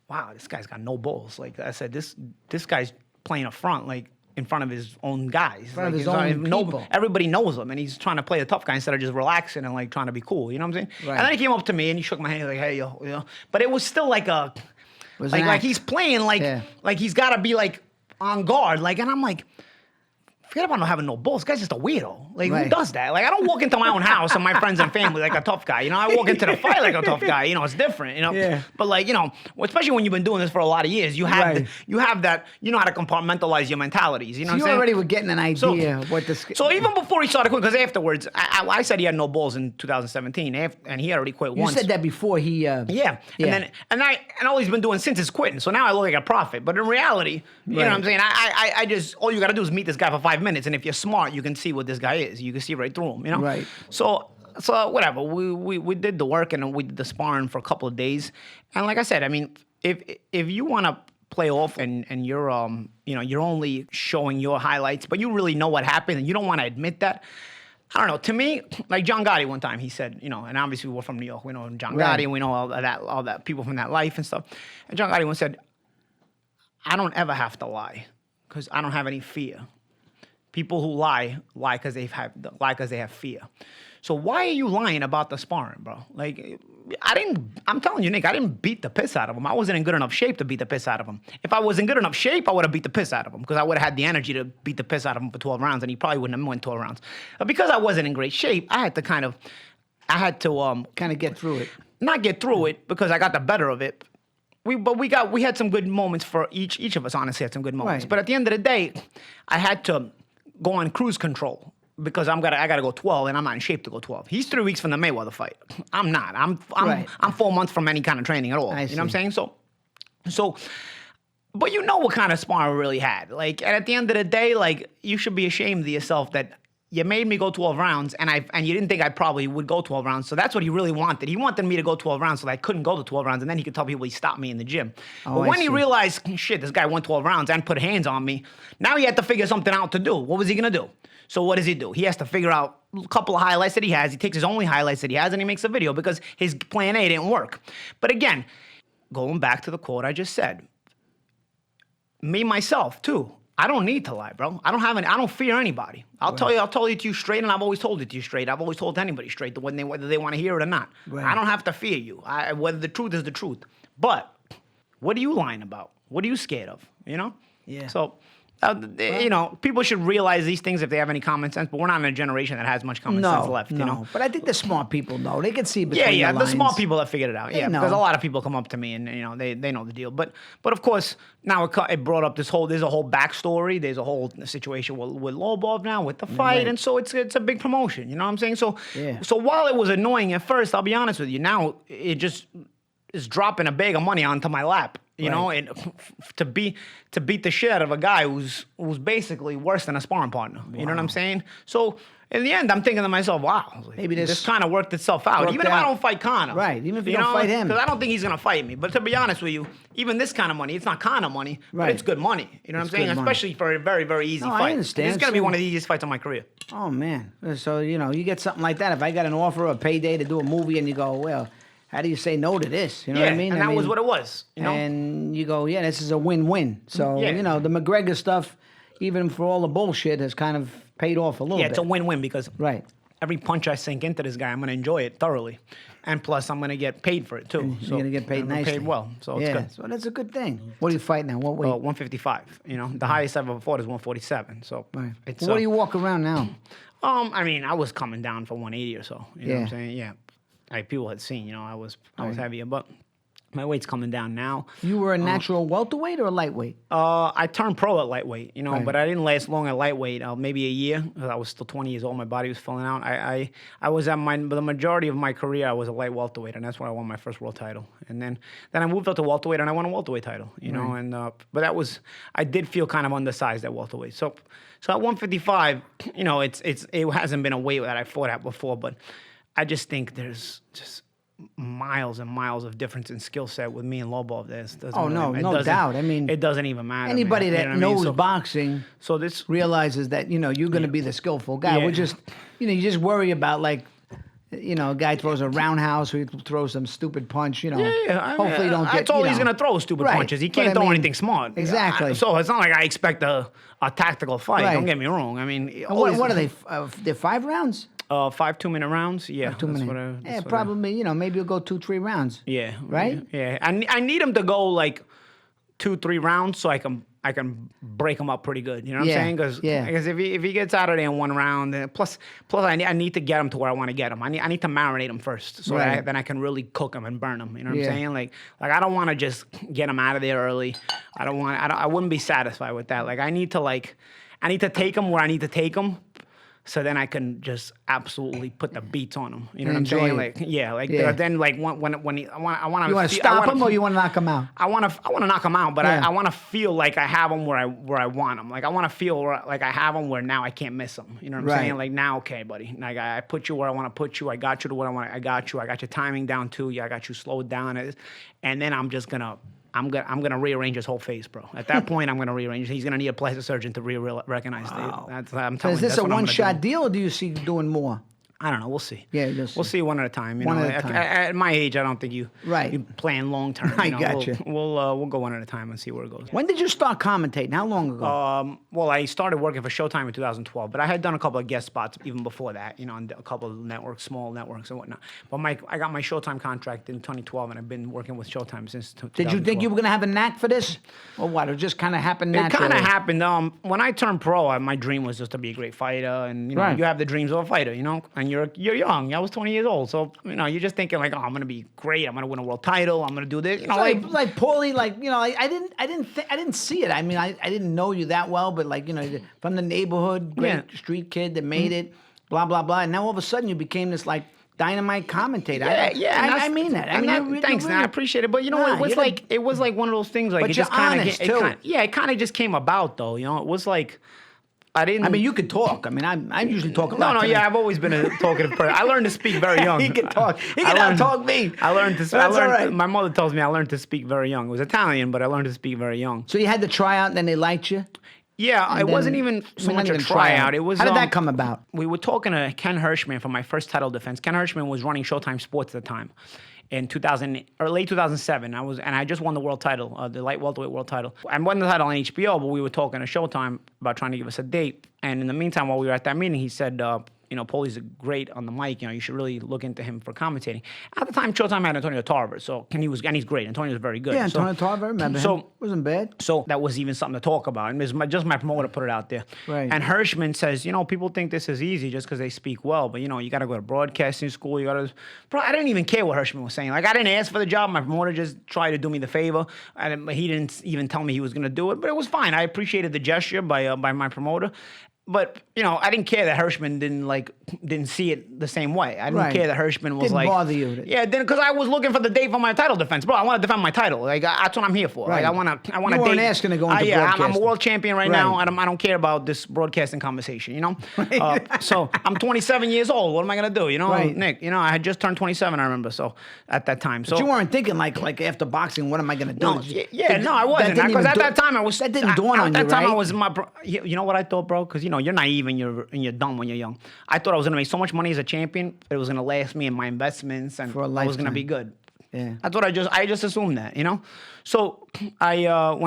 wow, this guy's got no balls. Like I said, this guy's playing a front, like in front of his own guys. In front of his own people. Everybody knows him and he's trying to play a tough guy instead of just relaxing and like trying to be cool. You know what I'm saying? Right. And then he came up to me and he shook my hand like, hey, yo. But it was still like Was an like act. he's playing like he's got to be like on guard. Like, and I'm like, forget about not having no balls. This guy's just a weirdo. Like, Right. who does that? Like, I don't walk into my own house and my friends and family like a tough guy. I walk into the fight like a tough guy. It's different. Yeah. But like, especially when you've been doing this for a lot of years, you have Right. you have that. You know how to compartmentalize your mentalities. You know So what you I'm saying? already were getting an idea of what this. So even before he started quitting, because afterwards, I said he had no balls in 2017, and he already quit you once. said that before he. Yeah. And all he's been doing since is quitting. So now I look like a prophet. But in reality, you know what I'm saying? I just all you gotta do is meet this guy for 5 minutes, and if you're smart, you can see what this guy is. You can see right through him. Right. So whatever. We did the work and we did the sparring for a couple of days. And like I said, I mean, if you want to play off and you're you're only showing your highlights, but you really know what happened and you don't want to admit that. I don't know. To me, like John Gotti one time, he said, and obviously we're from New York. We know John Right. Gotti, and we know all that people from that life and stuff. And John Gotti once said, I don't ever have to lie because I don't have any fear. People who lie because they have fear. So why are you lying about the sparring, bro? Like, I'm telling you, Nick, I didn't beat the piss out of him. I wasn't in good enough shape to beat the piss out of him. If I was in good enough shape, I would have beat the piss out of him because I would have had the energy to beat the piss out of him for 12 rounds, and he probably wouldn't have won 12 rounds. But because I wasn't in great shape, I had to kind of get through it. not get through it because I got the better of it. We had some good moments for each of us. Honestly, had some good moments. Right. But at the end of the day, I had to go on cruise control because I gotta go 12, and I'm not in shape to go 12. He's 3 weeks from the Mayweather fight. I'm not. I'm 4 months from any kind of training at all. You know what I'm saying? So. But you know what kind of sparring we really had. Like, and at the end of the day, like, you should be ashamed of yourself that you made me go 12 rounds, and you didn't think I probably would go 12 rounds. So that's what he really wanted. He wanted me to go 12 rounds so that I couldn't go to 12 rounds, and then he could tell people he stopped me in the gym. Oh, but when I he see. realized, shit, this guy won 12 rounds and put hands on me, now he had to figure something out to do. What was he gonna do? So what does he do? He has to figure out a couple of highlights that he has. He takes his only highlights that he has, and he makes a video because his plan A didn't work. But again, going back to the quote I just said, me, myself, too. I don't need to lie, bro. I don't fear anybody. I'll tell it to you straight, and I've always told it to you straight. I've always told anybody straight whether they want to hear it or not. Right. I don't have to fear you. Whether the truth is the truth. But what are you lying about? What are you scared of? Yeah. So, people should realize these things if they have any common sense, but we're not in a generation that has much common sense left, But I think the smart people know. They can see between Yeah, the the lines. smart people have figured it out. They Yeah, know. because a lot of people come up to me and they know the deal. But of course now it brought up there's a whole backstory. There's a whole situation with Lobov now with the fight, Right. and so it's a big promotion. You know what I'm saying? So Yeah. so while it was annoying at first, I'll be honest with you. Now it just is dropping a bag of money onto my lap. You know, and to beat the shit out of a guy who's basically worse than a sparring partner. You know what I'm saying? So in the end, I'm thinking to myself, wow, Maybe this kind of worked itself out. worked Even if I out. don't fight Conor. Right, even if you don't fight him. Because I don't think he's going to fight me. But to be honest with you, even this kind of money, it's not Conor money, but Right. it's good money. You know what I'm It's saying? good money. Especially for a very, very easy No, I fight. understand. It's going to be So- one of the easiest fights of my career. Oh, man. So, you get something like that. If I got an offer or a payday to do a movie and you go, well, how do you say no to this? You know what I mean? and that was what it was. And you go, yeah, this is a win-win. So, Yeah. the McGREGOR stuff, even for all the bullshit, has kind of paid off a little bit. Yeah, it's a win-win because Right. every punch I sink into this guy, I'm gonna enjoy it thoroughly, and plus I'm gonna get paid for it too. You're gonna get paid I'm nicely. paid well, so it's good. So that's a good thing. What do you fight now? What weight? 155. You know, the highest I've ever fought is 147. So Right. it's. What do you walk around now? I mean, I was coming down for 180 or so. You know what I'm Yeah. saying? Yeah. Like people had seen, you know, I was heavier, but my weight's coming down now. You were a natural welterweight or a lightweight? I turned pro at lightweight, you know, Right. but I didn't last long at lightweight. Maybe a year. 'Cause I was still 20 years old. My body was filling out. I was at the majority of my career. I was a light welterweight, and that's when I won my first world title. And then I moved up to welterweight, and I won a welterweight title. You know, and but I did feel kind of undersized at welterweight. So at 155, you know, it hasn't been a weight that I fought at before, but I just think there's just miles and miles of difference in skill set with me and Lobov. No doubt. I mean, it doesn't even matter. Anybody man. that You know what I mean? knows boxing So this realizes that, you know, you're going to be the skillful guy. Yeah. We're just, you know, you just worry about, like, you know, a guy throws a roundhouse or he throws some stupid punch, you know. Hopefully you don't get, That's all you he's know. going to throw stupid Right. punches. He But can't I throw mean, anything smart. Exactly. So it's not like I expect a tactical fight. Right. Don't get me wrong. I mean, What are they? They're 5 rounds? 5 2-minute rounds. Yeah. 2 minutes. Probably, you know, maybe you'll go 2-3 rounds. Yeah. Right? Yeah. I need him to go like 2-3 rounds so I can break him up pretty good. You know what I'm saying? Because if he gets out of there in 1 round, then plus I need to get him to where I want to get him. I need to marinate him first, so Right. then I can really cook him and burn him. You know what Yeah. I'm saying? Like I don't want to just get him out of there early. I wouldn't be satisfied with that. Like I need to take him where I need to take him. So then I can just absolutely put the beats on him. You know what I'm Enjoy saying? it. Like Yeah. then like when he, I want to. You want to stop him or you want to knock him out? I want to knock him out, but Yeah. I want to feel like I have him where I want him. Like I want to feel like I have him where now I can't miss him. You know what I'm Right. saying? Like now, okay, buddy. Like I put you where I want to put you. I got you to where I want. I got you. I got your timing down too. Yeah, I got you slowed down. And then I'm just gonna. I'm gonna rearrange his whole face, bro. At that point, I'm gonna rearrange. He's gonna need a plastic surgeon to recognize it. I'm telling So is you, this that's a what I'm gonna one-shot do. deal or do you see doing more? I don't know. We'll see. Yeah, we'll see one at a time. You One know, at a time. At my age, I don't think you Right. plan long term. I gotcha. We'll go one at a time and see where it goes. When did you start commentating? How long ago? Well, I started working for Showtime in 2012, but I had done a couple of guest spots even before that. You know, on a couple of networks, small networks and whatnot. But I got my Showtime contract in 2012, and I've been working with Showtime since 2012. Did you think you were going to have a knack for this? Or what? It just kind of happened It naturally? kind of happened. When I turned pro, my dream was just to be a great fighter, and you know, Right. you have the dreams of a fighter, you know, and you're young. I was 20 years old, so you know, you're just thinking like, oh, I'm gonna be great. I'm gonna win a world title. I'm gonna do this. You know, like Paulie, like, you know, I didn't see it. I mean, I didn't know you that well, but like, you know, from the neighborhood, great Yeah. street kid that made it, blah blah blah, and now all of a sudden you became this like dynamite commentator. I mean that. I mean, thanks, really, I appreciate it. But you know, Nah, it was like one of those things. Like But it you're just kind honest, of, too. it kind of just came about though. You know, it was like I didn't. I mean, you could talk. I mean, I usually talk a lot. No, to yeah, them. I've always been a talkative person. I learned to speak very young. He can talk. He I can learned- out-talk me. I learned to. That's all right. My mother tells me I learned to speak very young. It was Italian, but I learned to speak very young. So you had to try out, and then they liked you. Yeah, And it then- wasn't even so I mean, much not a even tryout. It was. How did that come about? We were talking to Ken Hirschman for my first title defense. Ken Hirschman was running Showtime Sports at the time. In 2000 or late 2007, I just won the world title, the light welterweight world title. I won the title on HBO, but we were talking to Showtime about trying to give us a date. And in the meantime, while we were at that meeting, he said, you know, Paulie's great on the mic. You know, you should really look into him for commentating. At the time, Showtime had Antonio Tarver, and he's great. Antonio was very good. Yeah, Antonio Tarver, I remember him. Wasn't bad. So that was even something to talk about. And it was just my promoter put it out there. Right. And Hirschman says, you know, people think this is easy just because they speak well, but you know, you got to go to broadcasting school. Bro, I didn't even care what Hirschman was saying. Like, I didn't ask for the job. My promoter just tried to do me the favor. And he didn't even tell me he was going to do it, but it was fine. I appreciated the gesture by my promoter. But you know, I didn't care that Hirschman didn't see it the same way. I didn't Right. care that Hirschman was Didn't like bother you. Yeah, then because I was looking for the date for my title defense, bro. I want to defend my title. Like that's what I'm here for. Right. Like I want to. You weren't asking to go into I'm a broadcasting. world champion right Right. now, and I don't care about this broadcasting conversation. You know. So I'm 27 years old. What am I gonna do? You know, Right. Nick. You know, I had just turned 27. I remember. So at that time, so But you weren't thinking like after boxing, what am I going to do? no, I wasn't. Because at that time, I was. That didn't dawn on you, At that time, right? I was you know what I thought, bro? Because you know, you're naive and you're dumb when you're young. I thought I was gonna make so much money as a champion, it was gonna last me in my investments, and For a I was gonna lifetime. be good. Yeah. That's what I just assumed that, you know? So when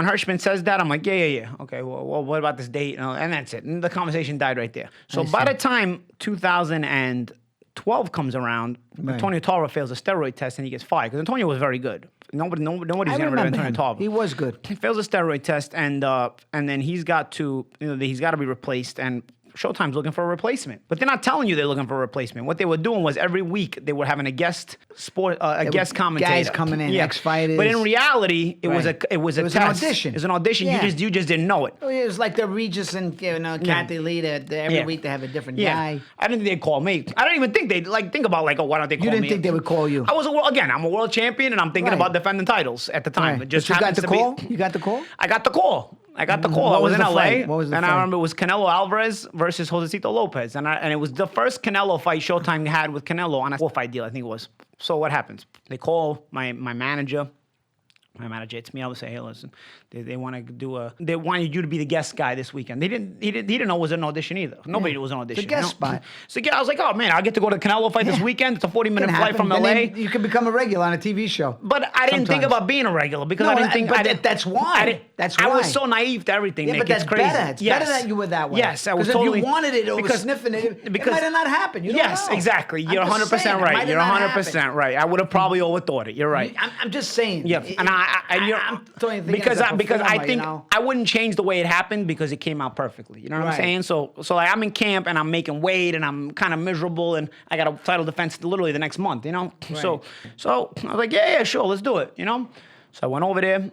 Hirschman says that, I'm like, yeah. Okay, well, what about this date? And that's it. And the conversation died right there. So by the time 2012 comes around, Antonio Tarver fails a steroid test and he gets fired because Antonio was very good. Nobody's getting rid of Antonio Tarver. He was good. He fails a steroid test and then he's got to be replaced, and Showtime's looking for a replacement, but they're not telling you they're looking for a replacement. What they were doing was every week they were having a guest guest commentator, guys coming in, ex-fighters. But in reality, it was a test. An audition. It was an audition. Yeah. You just didn't know it. It was like the Regis and Kathy Lee. Every week they have a different guy. I didn't think they'd call me. I don't even think they'd think about why don't they call me? You didn't think they would call you? I'm a world champion, and I'm thinking about defending titles at the time. Right. It just But you got the happens to call? be- You got the call? I got the call. I was in the LA, fight? What was the and I fight? remember it was Canelo Alvarez versus Josecito Lopez, and it was the first Canelo fight Showtime had with Canelo on a 4-fight deal, I think it was. So what happens? They call my manager. My manager hits me up and say, "Hey, listen, they want to they wanted you to be the guest guy this weekend." He didn't know it was an audition either. Nobody was an audition. It's a guest spot. So I was like, "Oh man, I get to go to the Canelo fight this weekend. It's a 40-minute flight from And LA." then you can become a regular on a TV show. But I didn't think about being a regular because No, I didn't think. but I didn't, that's why. That's I why. was so naive to everything. Yeah, Nick. but that's It's crazy. better. It's better that you were that way. Yes, I was Because totally. if you wanted it or was sniffing it, it might have not happened. You don't Yes, know. exactly. I'm You're just 100% saying, it right. might You're have not 100% right. I would have probably overthought it. You're right. I'm just saying. Yeah, and I'm throwing things because as a I performer, think you know? I wouldn't change the way it happened because it came out perfectly. You know what I'm Right. saying? So like I'm in camp and I'm making weight and I'm kind of miserable and I got a title defense literally the next month. You know, so I was like, yeah, sure, let's do it. You know, so I went over there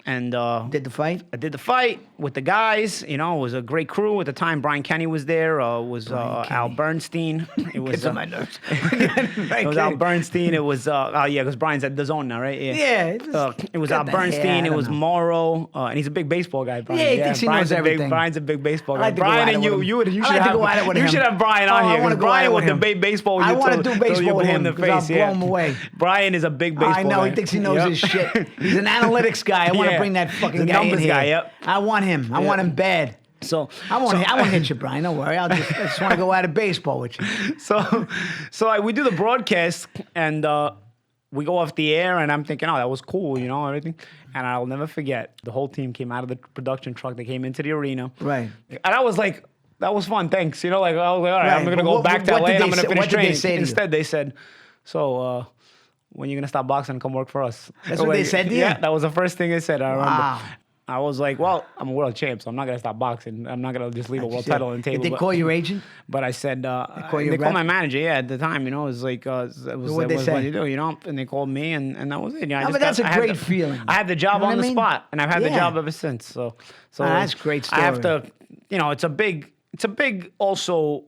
and Did the fight? I did the fight with the guys. You know, it was a great crew at the time. Brian Kenny was there. Al Bernstein. It was Gets on my nerves. it was Al Bernstein. It was because Brian's at the Zone now, right? Yeah. It was Al got the hair, Bernstein. I It don't was know. Morrow, and he's a big baseball guy. Brian. Yeah, he thinks he knows everything. Brian's a big baseball I guy. like to go Brian at it and with him. you I should like to have. go at it with You him. should have Brian on Oh, I here. wanna 'Cause go at Brian it would with him. debate baseball. I want wanna to do baseball with him, in the 'cause I'll face. blow him away. Brian is a big baseball I know, guy. he thinks he knows Yep. his shit. He's an analytics guy. I want to Yeah. bring that fucking The guy in numbers here. guy, yep. I want him. I want him bad. So I won't hit you, Brian. Don't worry. I just want to go out of baseball with you. We do the broadcast and we go off the air and I'm thinking, oh, that was cool, you know, everything. And I'll never forget, the whole team came out of the production truck. They came into the arena. Right. And I was like, that was fun, thanks. You know, like, I was like, all right, Right, I'm going to but go back to what LA did and I'm they going to say- finish what did they training. say to you? Instead, they said, so when are you going to stop boxing and come work for us? That's what they said to you? Yeah, that was the first thing they said. I remember. Wow. I was like, well, I'm a world champ, so I'm not going to stop boxing. I'm not going to just leave a world title on the table. Did they call your agent? But I said, call your they called rep? my manager, yeah, at the time, you know, it was like, What'd they say? what do you do, you know? And they called me, and that was it. You know, I No, just but that's got- a I had great the- feeling. I had the job You know on what the I mean? spot, and I've had the Yeah. job ever since. So that's a great I have story. to, you know, it's a big also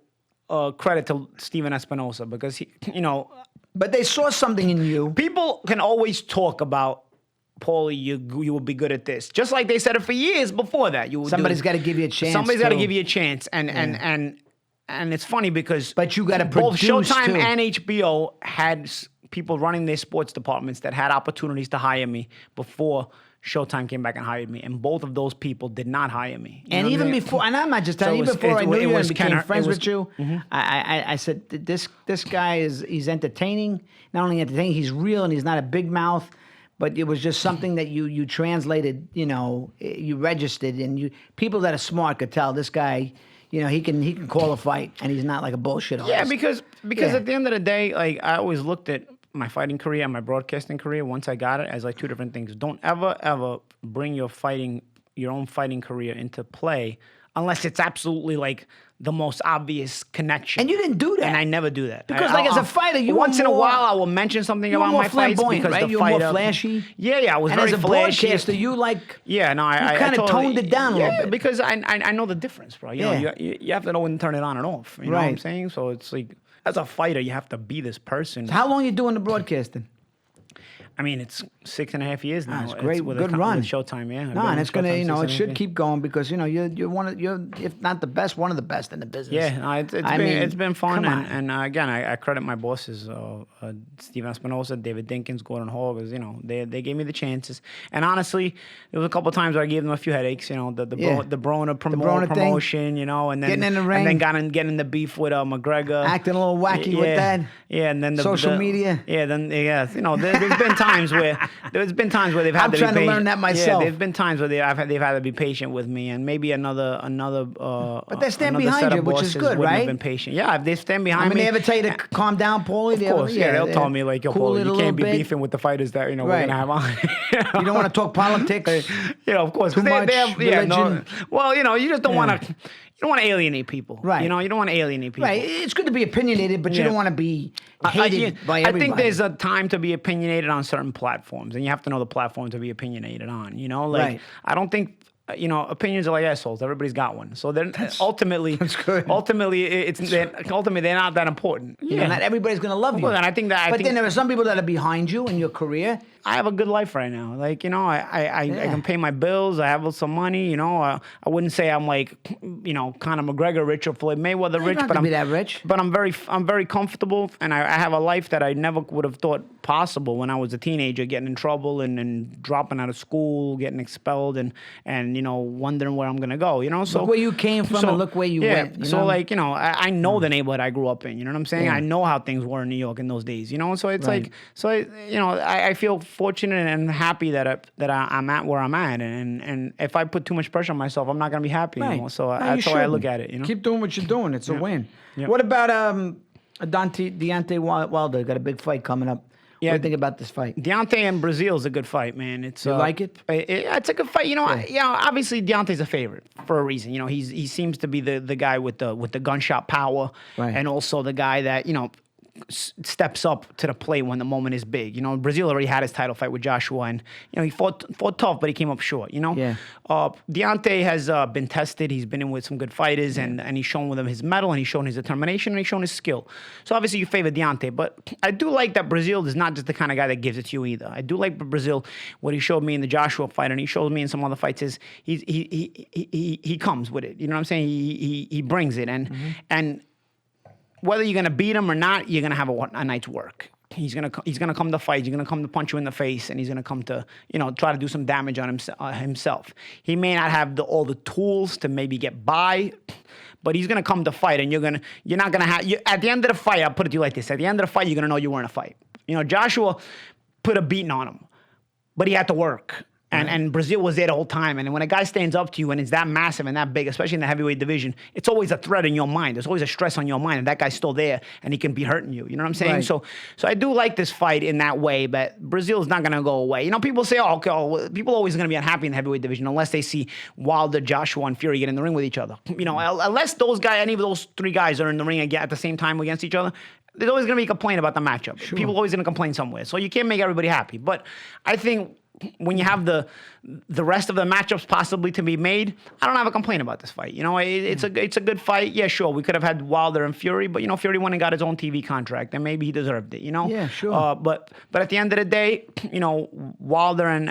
credit to Steven Espinosa because he, you know, But they saw something in you. people can always talk about, Paulie, you will be good at this. Just like they said it for years before that. Somebody's got to give you a chance. Somebody's got to too. give you a chance, and it's funny because But you gotta both produce, Showtime too. and HBO had people running their sports departments that had opportunities to hire me before Showtime came back and hired me, and both of those people did not hire me. You know And what I even mean? before, and I'm not just So telling you, it was- before I it knew you was and became Kenner- friends it was- with you, I said, this guy he's entertaining. Not only entertaining, he's real and he's not a big mouth. But it was just something that you translated, you know, you registered, and people that are smart could tell this guy, you know, he can call a fight, and he's not like a bullshit artist. Yeah, because Yeah. at the end of the day, like I always looked at my fighting career and my broadcasting career once I got it as like two different things. Don't ever bring your own fighting career into play unless it's absolutely like the most obvious connection. And you didn't do that. And I never do that. Because, like, as a fighter, you once were in a more- while I will mention something you were about more my fights flamboyant, because right? the You were more fighter, flashy. Yeah, I was And very as a flashy. broadcaster, you like. Yeah, no, I kinda totally- toned it down a little yeah, bit. because I know the difference, bro. You know, Yeah. you have to know when to turn it on and off. You know what I'm Right. saying? So it's like, as a fighter, you have to be this person. How long you doing the broadcasting? I mean, it's 6.5 years now. It's great, with good run. With Showtime, yeah. I've No, been and with it's gonna, Showtime you know, it 6.5 should years. keep going because you know you're if not the best, one of the best in the business. Yeah, no, it's been fun, and again, I credit my bosses, Steven Espinosa, David Dinkins, Gordon Hall, because you know they gave me the chances. And honestly, there was a couple of times where I gave them a few headaches. You know, the Broner Broner thing. promotion, you know, and then Getting in the ring. and then getting the beef with McGREGOR, Acting a little wacky with that. Yeah, and then Social media. Yeah, you know, there's been times. times where they've had I'm to be trying to patient. learn that myself. Yeah, there's been times where they've had to be patient with me, and maybe another. But they stand behind you, which is good, right? Have been patient. Yeah, if they stand behind I mean, me. they ever tell you to calm down, Paulie? Of course, they'll tell me like, yo, cool Paulie, it a you little can't be bit. beefing with the fighters that we're Right. gonna have on. You don't want to talk politics. Yeah, of course. Too 'cause much they have, yeah, no, religion. well, you just don't want to. You don't want to alienate people. Right. You don't want to alienate people. Right. It's good to be opinionated, but you Yeah. don't want to be I- hated by everybody. I think there's a time to be opinionated on certain platforms, and you have to know the platform to be opinionated on. Right. I don't think opinions are like assholes. Everybody's got one. So then ultimately, that's good. Ultimately, they're not that important. Yeah, not everybody's going to love you. Well, and I think that. But then there are some people that are behind you in your career. I have a good life right now. I can pay my bills. I have some money. I wouldn't say I'm like, Conor McGREGOR rich or Floyd Mayweather rich, don't have but to I'm be that rich. But I'm very comfortable, and I have a life that I never would have thought possible when I was a teenager, getting in trouble and dropping out of school, getting expelled, and wondering where I'm gonna go. So Look where you came from and look where you went. I know the neighborhood I grew up in. You know what I'm saying? Yeah. I know how things were in New York in those days. So it's Right. I feel fortunate and happy that I'm at where I'm at, and if I put too much pressure on myself, I'm not gonna be happy anymore. So No, that's you how I shouldn't. look at it. Keep doing what you're doing. It's a win. Yeah. What about Deontay Wilder? Got a big fight coming up. What do you think about this fight? Deontay and Breazeale is a good fight, man. It's You like it? It's a good fight. Obviously Deontay's a favorite for a reason. He seems to be the guy with the gunshot power, Right. and also the guy that steps up to the plate when the moment is big. Breazeale already had his title fight with Joshua, and he fought tough, but he came up short. Yeah. Deontay has been tested. He's been in with some good fighters, and he's shown with him his mettle, and he's shown his determination, and he's shown his skill. So obviously you favor Deontay, but I do like that Breazeale is not just the kind of guy that gives it to you either. I do like Breazeale. What he showed me in the Joshua fight, and he showed me in some other fights, is he comes with it. You know what I'm saying? He brings it, and whether you're gonna beat him or not, you're gonna have a night's work. He's gonna come to fight. He's gonna come to punch you in the face, and he's gonna come to try to do some damage on himself. He may not have all the tools to maybe get by, but he's gonna come to fight, and you're not gonna have. At the end of the fight, I'll put it to you like this: at the end of the fight, you're gonna know you were in a fight. Joshua put a beating on him, but he had to work. And Breazeale was there the whole time. And when a guy stands up to you and is that massive and that big, especially in the heavyweight division, it's always a threat in your mind. There's always a stress on your mind, and that guy's still there, and he can be hurting you. You know what I'm saying? Right. So I do like this fight in that way, but Breazeale's not going to go away. People say, people are always going to be unhappy in the heavyweight division unless they see Wilder, Joshua, and Fury get in the ring with each other. Unless any of those three guys are in the ring again at the same time against each other, there's always going to be a complaint about the matchup. Sure. People are always going to complain somewhere. So you can't make everybody happy. But I think when you have the rest of the matchups possibly to be made, I don't have a complaint about this fight. It's a good fight. Yeah, sure, we could have had Wilder and Fury, but Fury went and got his own TV contract, and maybe he deserved it. Yeah, sure. But at the end of the day, Wilder and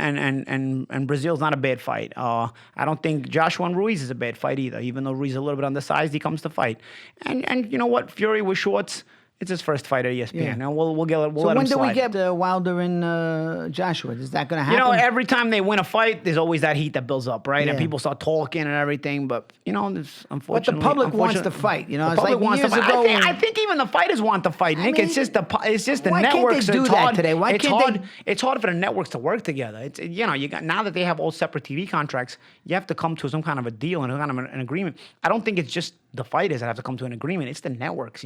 Breazeale's not a bad fight. I don't think Joshua and Ruiz is a bad fight either. Even though Ruiz is a little bit undersized, he comes to fight. And you know what? Fury with shorts. It's his first fight at ESPN. Yeah. And we'll let him So when do we slide. get Wilder and Joshua? Is that going to happen? Every time they win a fight, there's always that heat that builds up, right? And Yeah. people start talking and everything. But there's But unfortunately, the public wants to fight. the It's public like wants to years fight. ago. I think even the fighters want to fight, Nick. mean, It's just the why can't they networks. do It's that hard today? Why it's can't hard. they- It's hard for the networks to work together. It's you got now that they have all separate TV contracts, you have to come to some kind of a deal and some kind of an agreement. I don't think it's just the fighters that have to come to an agreement. It's the networks.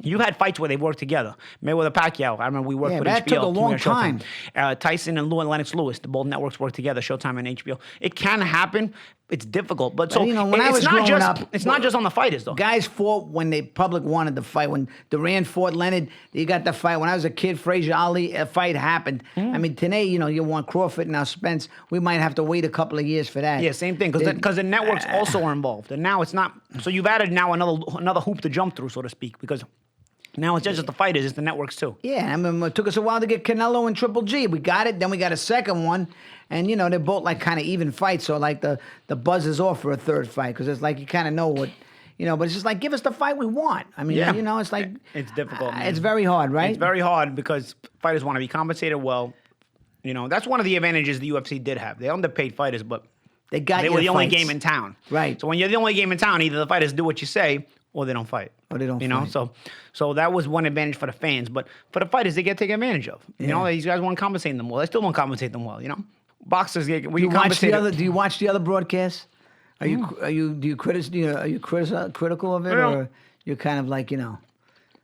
You had fights where they worked together. Mayweather Pacquiao. I remember we worked with that HBO. took a long time. Tyson and Lennox Lewis. The both networks work together. Showtime and HBO. It can happen. It's difficult, but when I was it's not growing just up, it's not just on the fighters though. Guys fought when the public wanted the fight. When Duran fought Leonard, you got the fight. When I was a kid, Frazier Ali, a fight happened. I mean, today, you want Crawford and now Spence. We might have to wait a couple of years for that. Yeah, same thing. Because the networks also are involved, and now it's not. So you've added now another hoop to jump through, so to speak, because. Now it's just the fighters, it's the networks too. Yeah, I mean, it took us a while to get Canelo and Triple G. We got it, then we got a second one, and they're both like kind of even fights. So like the buzz is off for a third fight because it's like you kind of know what, but it's just like give us the fight we want. I mean, it's like it's difficult. Man. It's very hard, right? It's very hard because fighters want to be compensated well. That's one of the advantages the UFC did have. They underpaid fighters, but they were the only fights. game in town. Right. So when you're the only game in town, either the fighters do what you say, or they don't fight. Or they don't You know, fight. so that was one advantage for the fans. But for the fighters, they get taken advantage of. You know, these guys weren't compensating them well. They still don't compensate them well, you know? Boxers, do you watch the other broadcasts? Are you critical of it, or you're kind of like, you know?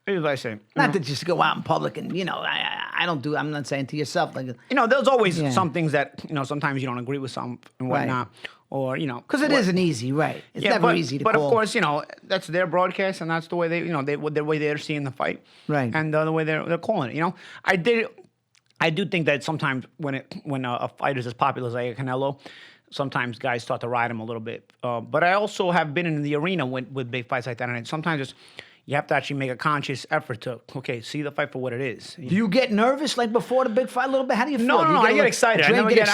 Here's what I say. Not that you just go out in public and, you know, I don't do, I'm not saying to yourself. Like, You know, there's always some things that, you know, sometimes you don't agree with some and whatnot. Or, you know. Because it isn't easy, right? It's never easy to call. But of course, you know, that's their broadcast and that's the way they, you know, the way they're seeing the fight. Right. And the way they're calling it, you know. I do think that sometimes when a fighter's as popular as like Canelo, sometimes guys start to ride him a little bit. But I also have been in the arena with big fights like that. And sometimes you have to actually make a conscious effort to, see the fight for what it is. Do you get nervous like before the big fight a little bit? How do you feel? No, I get excited. I never get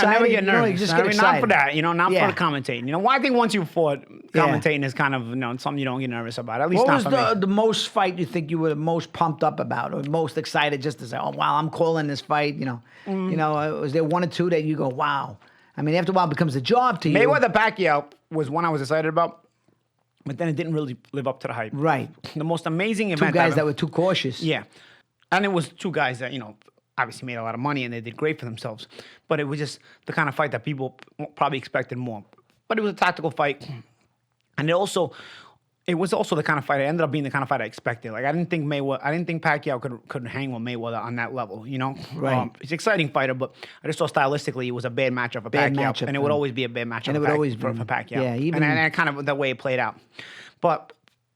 nervous. You just get excited. Not for that, you know, not for the commentating. You know, well, I think once you fought, commentating is kind of, you know, something you don't get nervous about. At least what not was for me. the most fight you think you were most pumped up about, or most excited just to say, oh wow, I'm calling this fight? You know, was there one or two that you go, wow? I mean, after a while, it becomes a job to you. Mayweather Pacquiao was one I was excited about. But then it didn't really live up to the hype. Right. The most amazing event. Two guys that were too cautious. Yeah. And it was two guys that, you know, obviously made a lot of money and they did great for themselves. But it was just the kind of fight that people probably expected more. But it was a tactical fight. And it was also the kind of fight, it ended up being the kind of fight I expected. Like, I didn't think Pacquiao could hang with Mayweather on that level, you know? Right. He's an exciting fighter, but I just saw stylistically it was a bad matchup for Pacquiao. And it would always be a bad matchup for Pacquiao. Yeah, and kind of the way it played out. But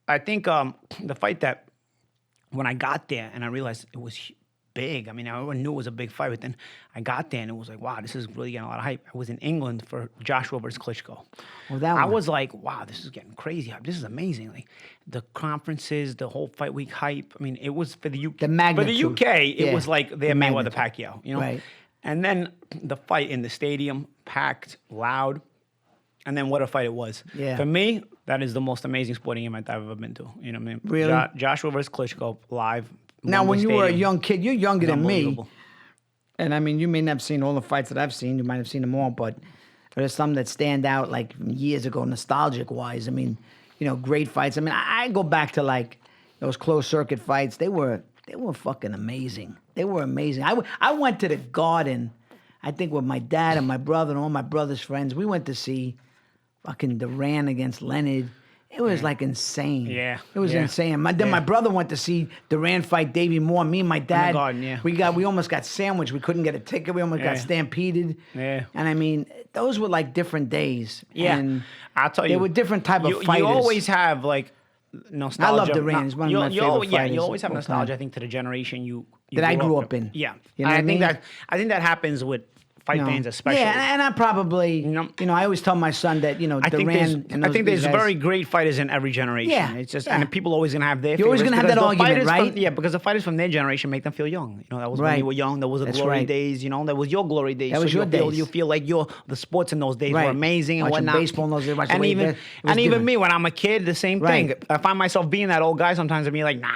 I think the fight that, when I got there and I realized it was big. I mean, everyone knew it was a big fight, but then I got there and it was like, wow, this is really getting a lot of hype. I was in England for Joshua versus Klitschko. Well, I was like, wow, this is getting crazy hype. This is amazing. Like the conferences, the whole fight week hype. I mean, it was for the UK. The magnitude. For the UK, it was like their Mayweather Pacquiao, you know? Right. And then the fight in the stadium, packed, loud. And then what a fight it was. Yeah. For me, that is the most amazing sporting event I've ever been to. You know what I mean? Really? Joshua versus Klitschko, live. Now, when you were a Stadium. young kid, you're younger than me. Unbelievable. And I mean, you may not have seen all the fights that I've seen. You might have seen them all, but there's some that stand out like from years ago, nostalgic wise. I mean, you know, great fights. I mean, I go back to like those closed circuit fights. They were fucking amazing. They were amazing. I went to the Garden, I think with my dad and my brother and all my brother's friends. We went to see fucking Duran against Leonard. It was like insane. Yeah. It was insane. Then my brother went to see Duran fight Davey Moore. Me and my dad, Garden, we almost got sandwiched. We couldn't get a ticket. We almost got stampeded. Yeah. And I mean, those were like different days. Yeah. And I'll tell you. they were different type of fighters. You always have like nostalgia. I love Duran. He's one of my favorite fighters. Yeah, you always have of all nostalgia, time. I think, to the generation you That I grew up in. Yeah. You know what I mean? I think that happens with fight fans especially. Yeah, and I probably, you know, I always tell my son that, you know, I think Duran. there's very great fighters in every generation. Yeah, It's just, yeah. and people always gonna have their. You're always favorites gonna have because that the argument, fighters right? because the fighters from their generation make them feel young. You know, that was when Right. you were young. That was the That's glory right. days. You know, that was your glory days. That was your days. You feel like the sports in those days Right. were amazing and Watching whatnot. baseball in those days, watching and way even back, it was even different. me when I'm a kid, the same Right. thing. I find myself being that old guy sometimes and be like, nah,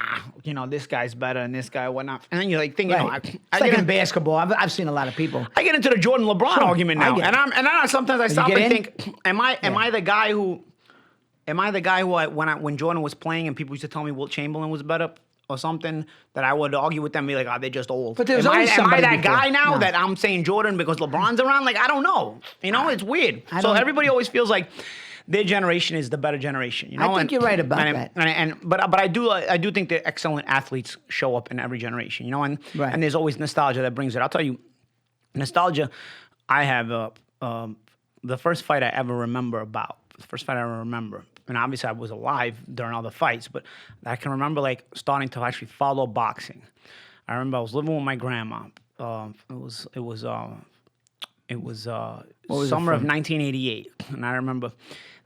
you know, this guy's better and this guy whatnot. And then you're like thinking, Right. you know, It's like in basketball. I've seen a lot of people. I get into the Jordan LeBron argument now, I get it. and then sometimes I stop get and in? think, am I the guy who when Jordan was playing and people used to tell me Wilt Chamberlain was better or something, that I would argue with them and be like, oh, they're just old. But there's am always I somebody that before. guy now No. that I'm saying Jordan because LeBron's around? Like, I don't know. You know, it's weird. I So don't- everybody always feels like their generation is the better generation. You know, I think you're right about that. But I do think that excellent athletes show up in every generation. You know, and Right. and there's always nostalgia that brings it. I'll tell you, nostalgia. I have the first fight I ever remember and obviously I was alive during all the fights, but I can remember like starting to actually follow boxing. I remember I was living with my grandma. It was summer of 1988, and I remember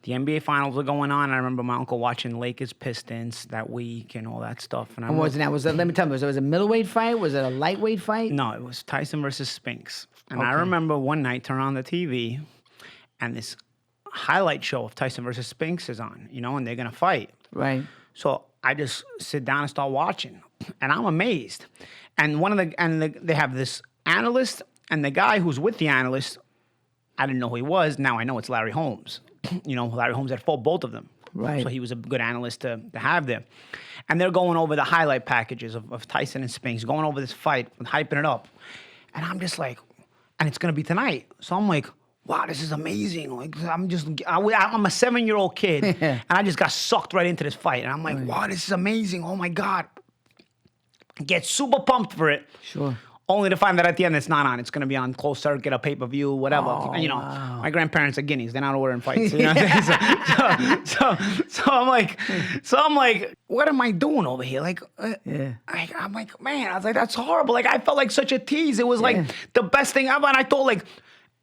the NBA finals were going on. I remember my uncle watching Lakers Pistons that week and all that stuff. And I And let me tell you, was it a middleweight fight? Was it a lightweight fight? No, it was Tyson versus Spinks. And I Okay. remember one night turning on the TV and this highlight show of Tyson versus Spinks is on, you know, and they're going to fight. Right. So I just sit down and start watching, and I'm amazed. And they have this analyst, and the guy who's with the analyst, I didn't know who he was. Now I know it's Larry Holmes. You know, Larry Holmes had fought both of them. Right. So he was a good analyst to have there. And they're going over the highlight packages of Tyson and Spinks, going over this fight, hyping it up. And I'm just like, and it's going to be tonight. So I'm like, wow, this is amazing. Like, I'm a 7-year-old kid, and I just got sucked right into this fight. And I'm like, wow, this is amazing. Oh, my God. Get super pumped for it. Sure. Only to find that at the end it's not on. It's going to be on closed circuit, a pay-per-view, whatever. Oh, and, wow. My grandparents are guineas. They're not ordering fights. You know what I'm saying? So I'm like, what am I doing over here? Like, I'm like, man, I was like, that's horrible. Like, I felt like such a tease. It was like the best thing ever. And I thought, like,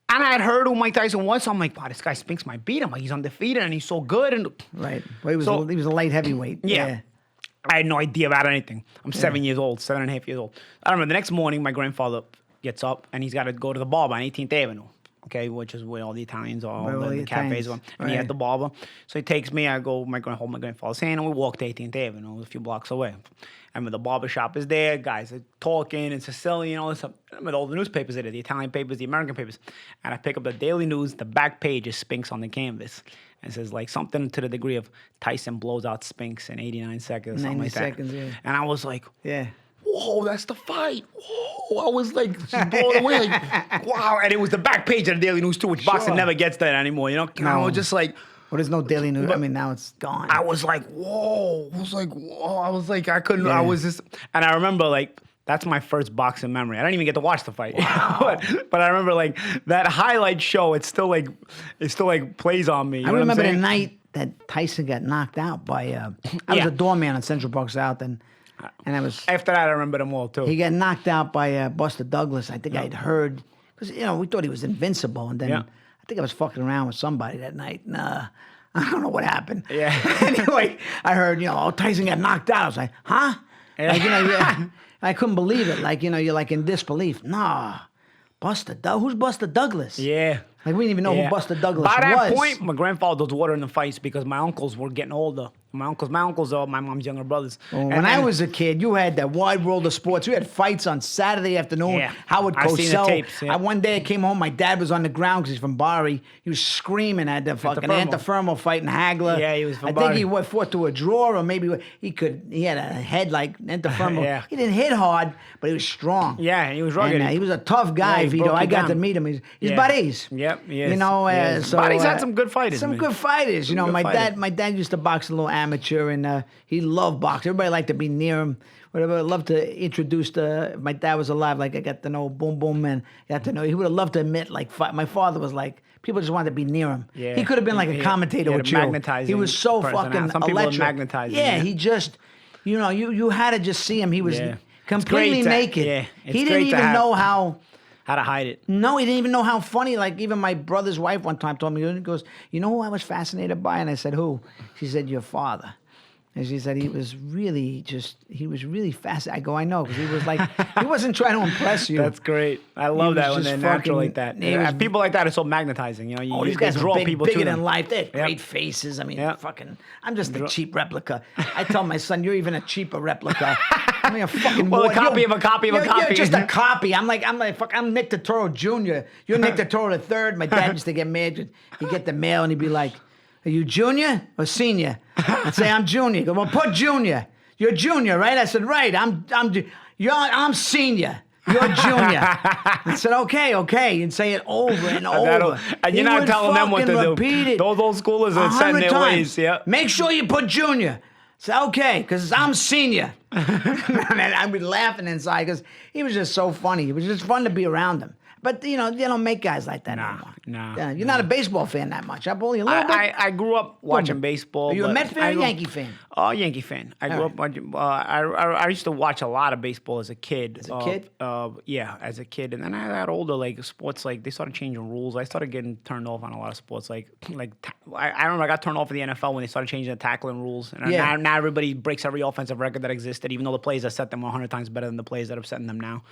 and I had heard who Mike Tyson was. So I'm like, wow, this guy Spinks might beat him. Like, he's undefeated and he's so good. And Right. Well, he was a light heavyweight. Yeah. I had no idea about anything. I'm 7 years old, 7.5 years old. I remember the next morning, my grandfather gets up and he's got to go to the barber on 18th Avenue, okay, which is where all the Italians are, all the cafes are. And he had the barber. So he takes me, I go, hold my grandfather's hand, and we walk to 18th Avenue, a few blocks away. I remember the barber shop is there, guys are talking, and Sicilian, all this stuff. I remember all the newspapers are there, the Italian papers, the American papers. And I pick up the Daily News, the back page is Spinks on the canvas. And it says like something to the degree of Tyson blows out Spinks in 89 seconds, something like that. 90 seconds, yeah. And I was like, Yeah. whoa, that's the fight. Whoa, I was like just blown away. Like, wow. And it was the back page of the Daily News too, which boxing never gets that anymore, you know? And I was just like, well, there's no Daily News. I mean, now it's gone. I was like, whoa. I was like, whoa. I was like, I couldn't, I was just, and I remember like, that's my first boxing memory. I didn't even get to watch the fight. Wow. but I remember like that highlight show, it still like plays on me. You I know remember what the I'm saying? night that Tyson got knocked out by, I was a doorman on Central Park South, and I was, After that, I remember them all too. he got knocked out by Buster Douglas. I think I'd heard, because, we thought he was invincible, and then I think I was fucking around with somebody that night, and I don't know what happened. Yeah. Anyway, I heard, Tyson got knocked out. I was like, huh? Like, I couldn't believe it. Like, you're like in disbelief. Nah, who's Buster Douglas? Yeah. Like, we didn't even know who Buster Douglas was. By that point, my grandfather was watering the fights because my uncles were getting older. My uncles are my mom's younger brothers. Well, when I was a kid, you had that wide world of sports. You had fights on Saturday afternoon. Yeah. Howard I've Cosell. seen the tapes, yeah. One day I came home, my dad was on the ground because he's from Bari. He was screaming at the fucking Antifermo fighting Hagler. Yeah, he was from I Bari. think he fought to a draw, or maybe he had a head like Antifermo. Yeah. He didn't hit hard, but he was strong. Yeah, he was rugged. And, he was a tough guy, he Vito. broke I you got down. to meet him. He's Yeah. buddies. Yep, he is. So Buddy's had some good fighters. Some man. good fighters. Some good my fighters. dad used to box a little amateur, and he loved boxing. Everybody liked to be near him. Whatever. I'd love to introduce if my dad was alive. Like, I got to know Boom Boom, and got to know. He would have loved to admit, like, my father was like, people just wanted to be near him. Yeah. He could have been like a commentator He had with a you. magnetizing He was so personality. fucking Some people are electric. magnetizing, Yeah, yeah. he just, you had to just see him. He was completely great to- naked. yeah, it's He great didn't to even have- know how. How to hide it. No, he didn't even know how funny. Like, even my brother's wife one time told me, he goes, you know who I was fascinated by? And I said, who? She said, your father. And she said he was really fascinating. I go, I know, because he was like, he wasn't trying to impress you. That's great. I love was that when just they're natural fucking- like that. he was- People like that are so magnetizing. You Oh, these they guys draw are people bigger to than them. life. They have Yep. great faces. I mean, Yep. I'm just a cheap replica. I tell my son, you're even a cheaper replica. I mean, a fucking Well, a more- copy you're- of a copy of a you're copy. just a copy. I'm Nick Turturro Jr. You're Nick Turturro the third. My dad used to get mad. He'd get the mail and he'd be like, are you junior or senior? I'd say, I'm junior. He'd go, well, put junior. You're junior, right? I said, right. I'm senior. You're junior. I said, okay. And say it over and over. And you're He not would telling them what to fucking do. repeat it Those old schoolers are setting 100 their times. ways. Yeah. Make sure you put junior. Say, okay, because I'm senior. And I'd be laughing inside because he was just so funny. It was just fun to be around him. But, you don't make guys like that anymore. nah, Yeah, you're not a baseball fan that much. I bully a little bit. I grew up watching baseball. Are you a but Met fan or I grew- Yankee fan? Oh, Yankee fan. I grew up watching. I used to watch a lot of baseball as a kid. As a kid? Yeah, as a kid, and then I got older. Like sports, like they started changing rules. I started getting turned off on a lot of sports. I remember I got turned off of the NFL when they started changing the tackling rules. And Yeah. now everybody breaks every offensive record that existed, even though the plays that set them 100 times better than the plays that are setting them now.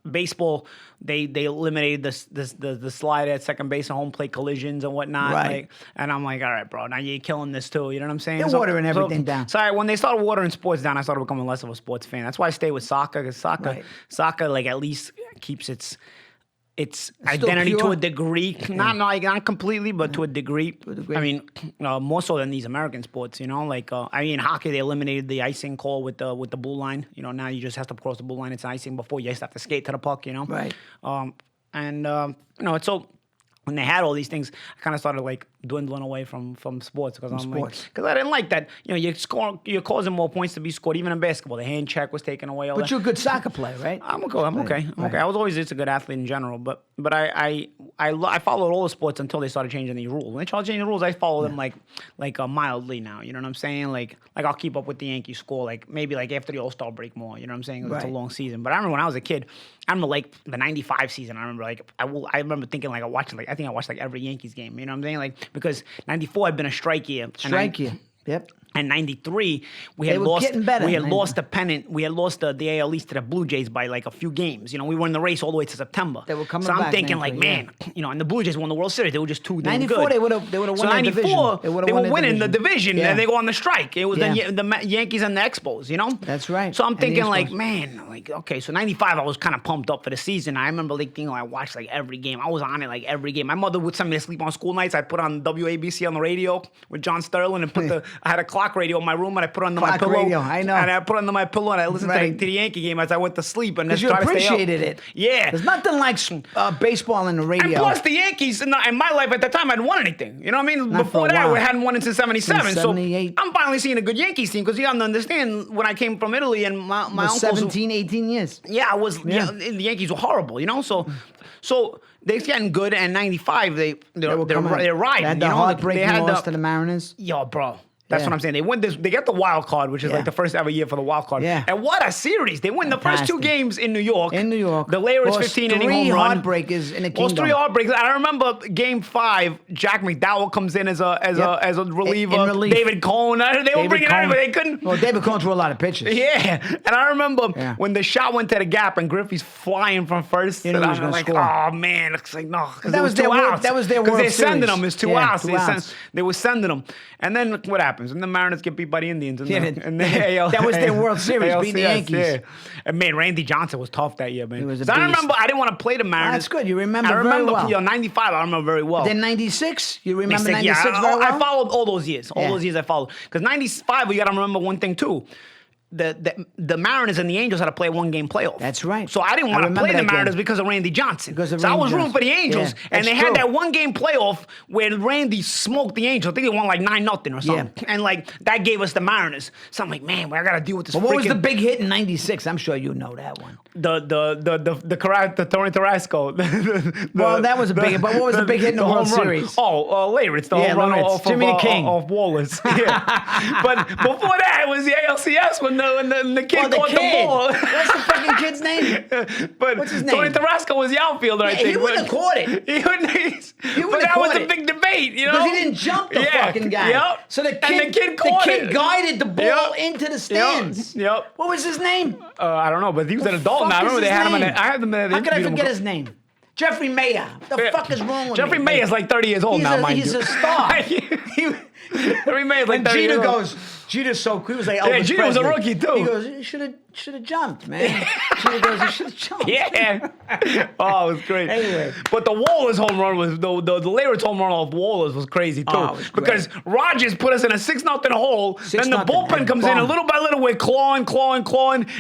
Baseball, they eliminated the slide at second base and home plate collisions and whatnot. Right. Like, and I'm like, all right, bro, now you're killing this too. You know what I'm saying? They're watering everything down. So when they started watering sports down, I started becoming less of a sports fan. That's why I stay with soccer, because soccer, Right. soccer, like, at least keeps its still identity to pure? a degree. Not completely, but to a degree. degree. I mean, more so than these American sports. Like in hockey, they eliminated the icing call with the blue line. Now you just have to cross the blue line. It's icing. Before you just have to skate to the puck. Right. It's so. When they had all these things, I kind of started like dwindling away from sports because I didn't like that. You're causing more points to be scored, even in basketball. The hand check was taken away. But you're a good soccer player, right? I'm okay. I was always just a good athlete in general, but I followed all the sports until they started changing these rules. When they started changing the rules, I follow them like mildly now. You know what I'm saying? Like I'll keep up with the Yankees score, like maybe like after the All-Star break more. You know what I'm saying? It's a long season. But I remember when I was a kid, I remember like the '95 season. I remember I remember thinking like I think I watched like every Yankees game. You know what I'm saying? Like because '94 had been a strike year. Yep. And '93, we had lost the pennant. We had lost the AL East to the Blue Jays by like a few games. We were in the race all the way to September. They were coming so I'm back, thinking like, man, and the Blue Jays won the World Series. They were just too damn good. '94, they would have won the division. So '94, they were winning the division, and they go on the strike. It was the Yankees and the Expos. That's right. So I'm thinking like, man, like okay. So '95, I was kind of pumped up for the season. I remember like thinking I watched like every game. I was on it like every game. My mother would send me to sleep on school nights. I'd put on WABC on the radio with John Sterling and I had a clock radio in my room. And I put under my pillow. Radio, I know. And I put under my pillow and I listened to the Yankee game as I went to sleep. And because you appreciated it. Yeah. There's nothing like baseball in the radio. And plus the Yankees, in my life at that time, hadn't won anything. You know what I mean? Not Before that, we hadn't won it since '77. Since 78. So I'm finally seeing a good Yankees team because you have to understand when I came from Italy and my uncles. 17, 18 years. Yeah, the Yankees were horrible, So they're getting good, and '95 they're riding. They had the heartbreaking loss to the Mariners. Yo, bro. That's what I'm saying. They win this. They get the wild card, which is like the first ever year for the wild card. Yeah. And what a series! They win the first two games in New York. The Layers 15-inning home run. Three heartbreakers in the kingdom. Lost 3 heartbreakers. I remember Game 5. Jack McDowell comes in as a reliever. In relief. David Cohn. They were bringing everybody. They couldn't. Well, David Cohn threw a lot of pitches. Yeah. And I remember when the shot went to the gap and Griffey's flying from first. You knew he was going to score. Oh man, it's like no. That was their World Series. Because they're sending them. It's 2 outs. They were sending them. And then what happens? And the Mariners get beat by the Indians. And that was their World Series, beating the Yankees. Yeah. And man, Randy Johnson was tough that year, man. He was a so beast. I remember I didn't want to play the Mariners. That's good. You remember very well. '95, I remember very well. Then '96, you remember '96 very well? I followed all those years. All those years I followed. Because '95, we got to remember one thing too. The Mariners and the Angels had to play a 1-game playoff. That's right. So I didn't want to play the Mariners because of Randy Johnson. So I was rooting for the Angels, and they had that 1-game playoff where Randy smoked the Angels. I think they won like 9-0 or something. Yeah. And like that gave us the Mariners. So I'm like, man, I got to deal with this. But what was the big hit in '96? I'm sure you know that one. The Tony Tarasco. Well, that was a big hit. But what was the big hit in the World Series? Later it's the home run off Jimmy the King of Wallace. Yeah. But before that, it was the ALCS when the kid caught the ball. What's the fucking kid's name? What's his name? Tony Tarasco was the outfielder, I think. He wouldn't have caught it. But that was a big debate, Because he didn't jump the fucking guy. Yep. So the kid guided the ball into the stands. Yep. What was his name? I don't know, but he was an adult now. I remember they had him in I had him in How could I forget his name? Jeffrey Mayer. The fuck is wrong with Jeffrey Mayer's like 30 years old now, mind you. He's a star. Jeffrey Mayer's like 30 years old. Jeter's so cool. He was like Elvis Jeter was a Presley. rookie, too. He goes, you should have jumped, man. Jeter goes, you should have jumped. Yeah. Oh, it was great. Anyway. But the Wallace home run was, the Layers home run off Wallace was crazy, too. Oh, it was great. Because Rogers put us in a 6-0 hole. Then the bullpen comes in, and little by little we're clawing.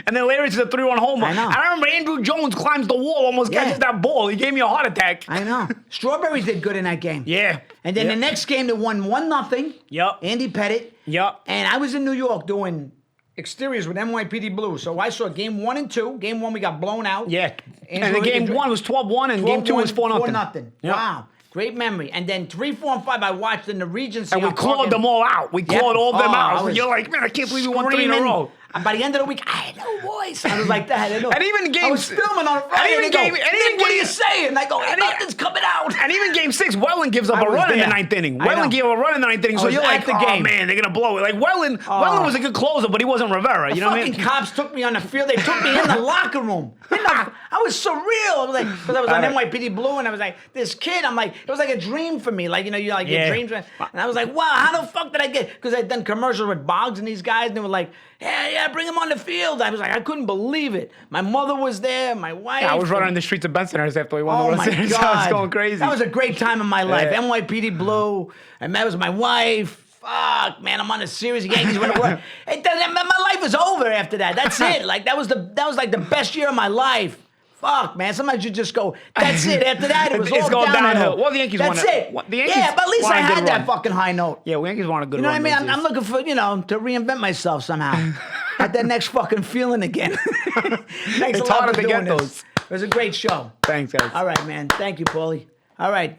And then Layers is a 3-run homer. I know. And I remember Andrew Jones climbs the wall, almost catches that ball. He gave me a heart attack. I know. Strawberries did good in that game. Yeah. And then the next game, they won 1-0. Yep. Andy Pettit. Yep. And I was in New York doing exteriors with NYPD Blue. So I saw game 1 and 2. Game 1, we got blown out. Yeah. And the game 1 was 12-1, and game 2 was 4-0. 4-0. Yep. Wow. Great memory. And then 3, 4, and 5, I watched in the Regency. And we clawed them all out. We clawed all of them out. You're like, man, I can't believe we won 3 in a row. And by the end of the week, I had no voice. I was like that. And even games, I was filming on Friday. And even what are you saying? And I go, nothing's coming out. And even game 6, Welland gives up a run in the 9th inning. Welland gave up a run in the 9th inning. So you're like, oh man, they're gonna blow it. Like Welland was a good closer, but he wasn't Rivera. You know what I mean? Fucking cops took me on the field. They took me in the locker room. I was surreal. I was like, because I was on NYPD Blue, and I was like, this kid. I'm like, it was like a dream for me. Like you like your dreams. And I was like, wow, how the fuck did I get? Because I'd done commercials with Boggs and these guys, and they were like, yeah, yeah, bring him on the field. I was like, I couldn't believe it. My mother was there, my wife. Yeah, I was running the streets of Benson after we won the Oh World my Series. God. I was going crazy. That was a great time in my life. Yeah. NYPD Blue, and that was my wife. Fuck, man, I'm on the series. The Yankees went to work. My life is over after that. That's it. Like that was like the best year of my life. Fuck, man. Sometimes you just go, that's it. After that, it was It's all going downhill. Well, the Yankees That's won it. The Yankees Yeah, but at least won I a good had that run. fucking high note. Yeah, Yankees won a good You know run. what I mean? those I'm years. looking for, to reinvent myself somehow. Got that next fucking feeling again. Thanks It's a lot harder for to doing get this. those. It was a great show. Thanks, guys. All right, man. Thank you, Paulie. All right.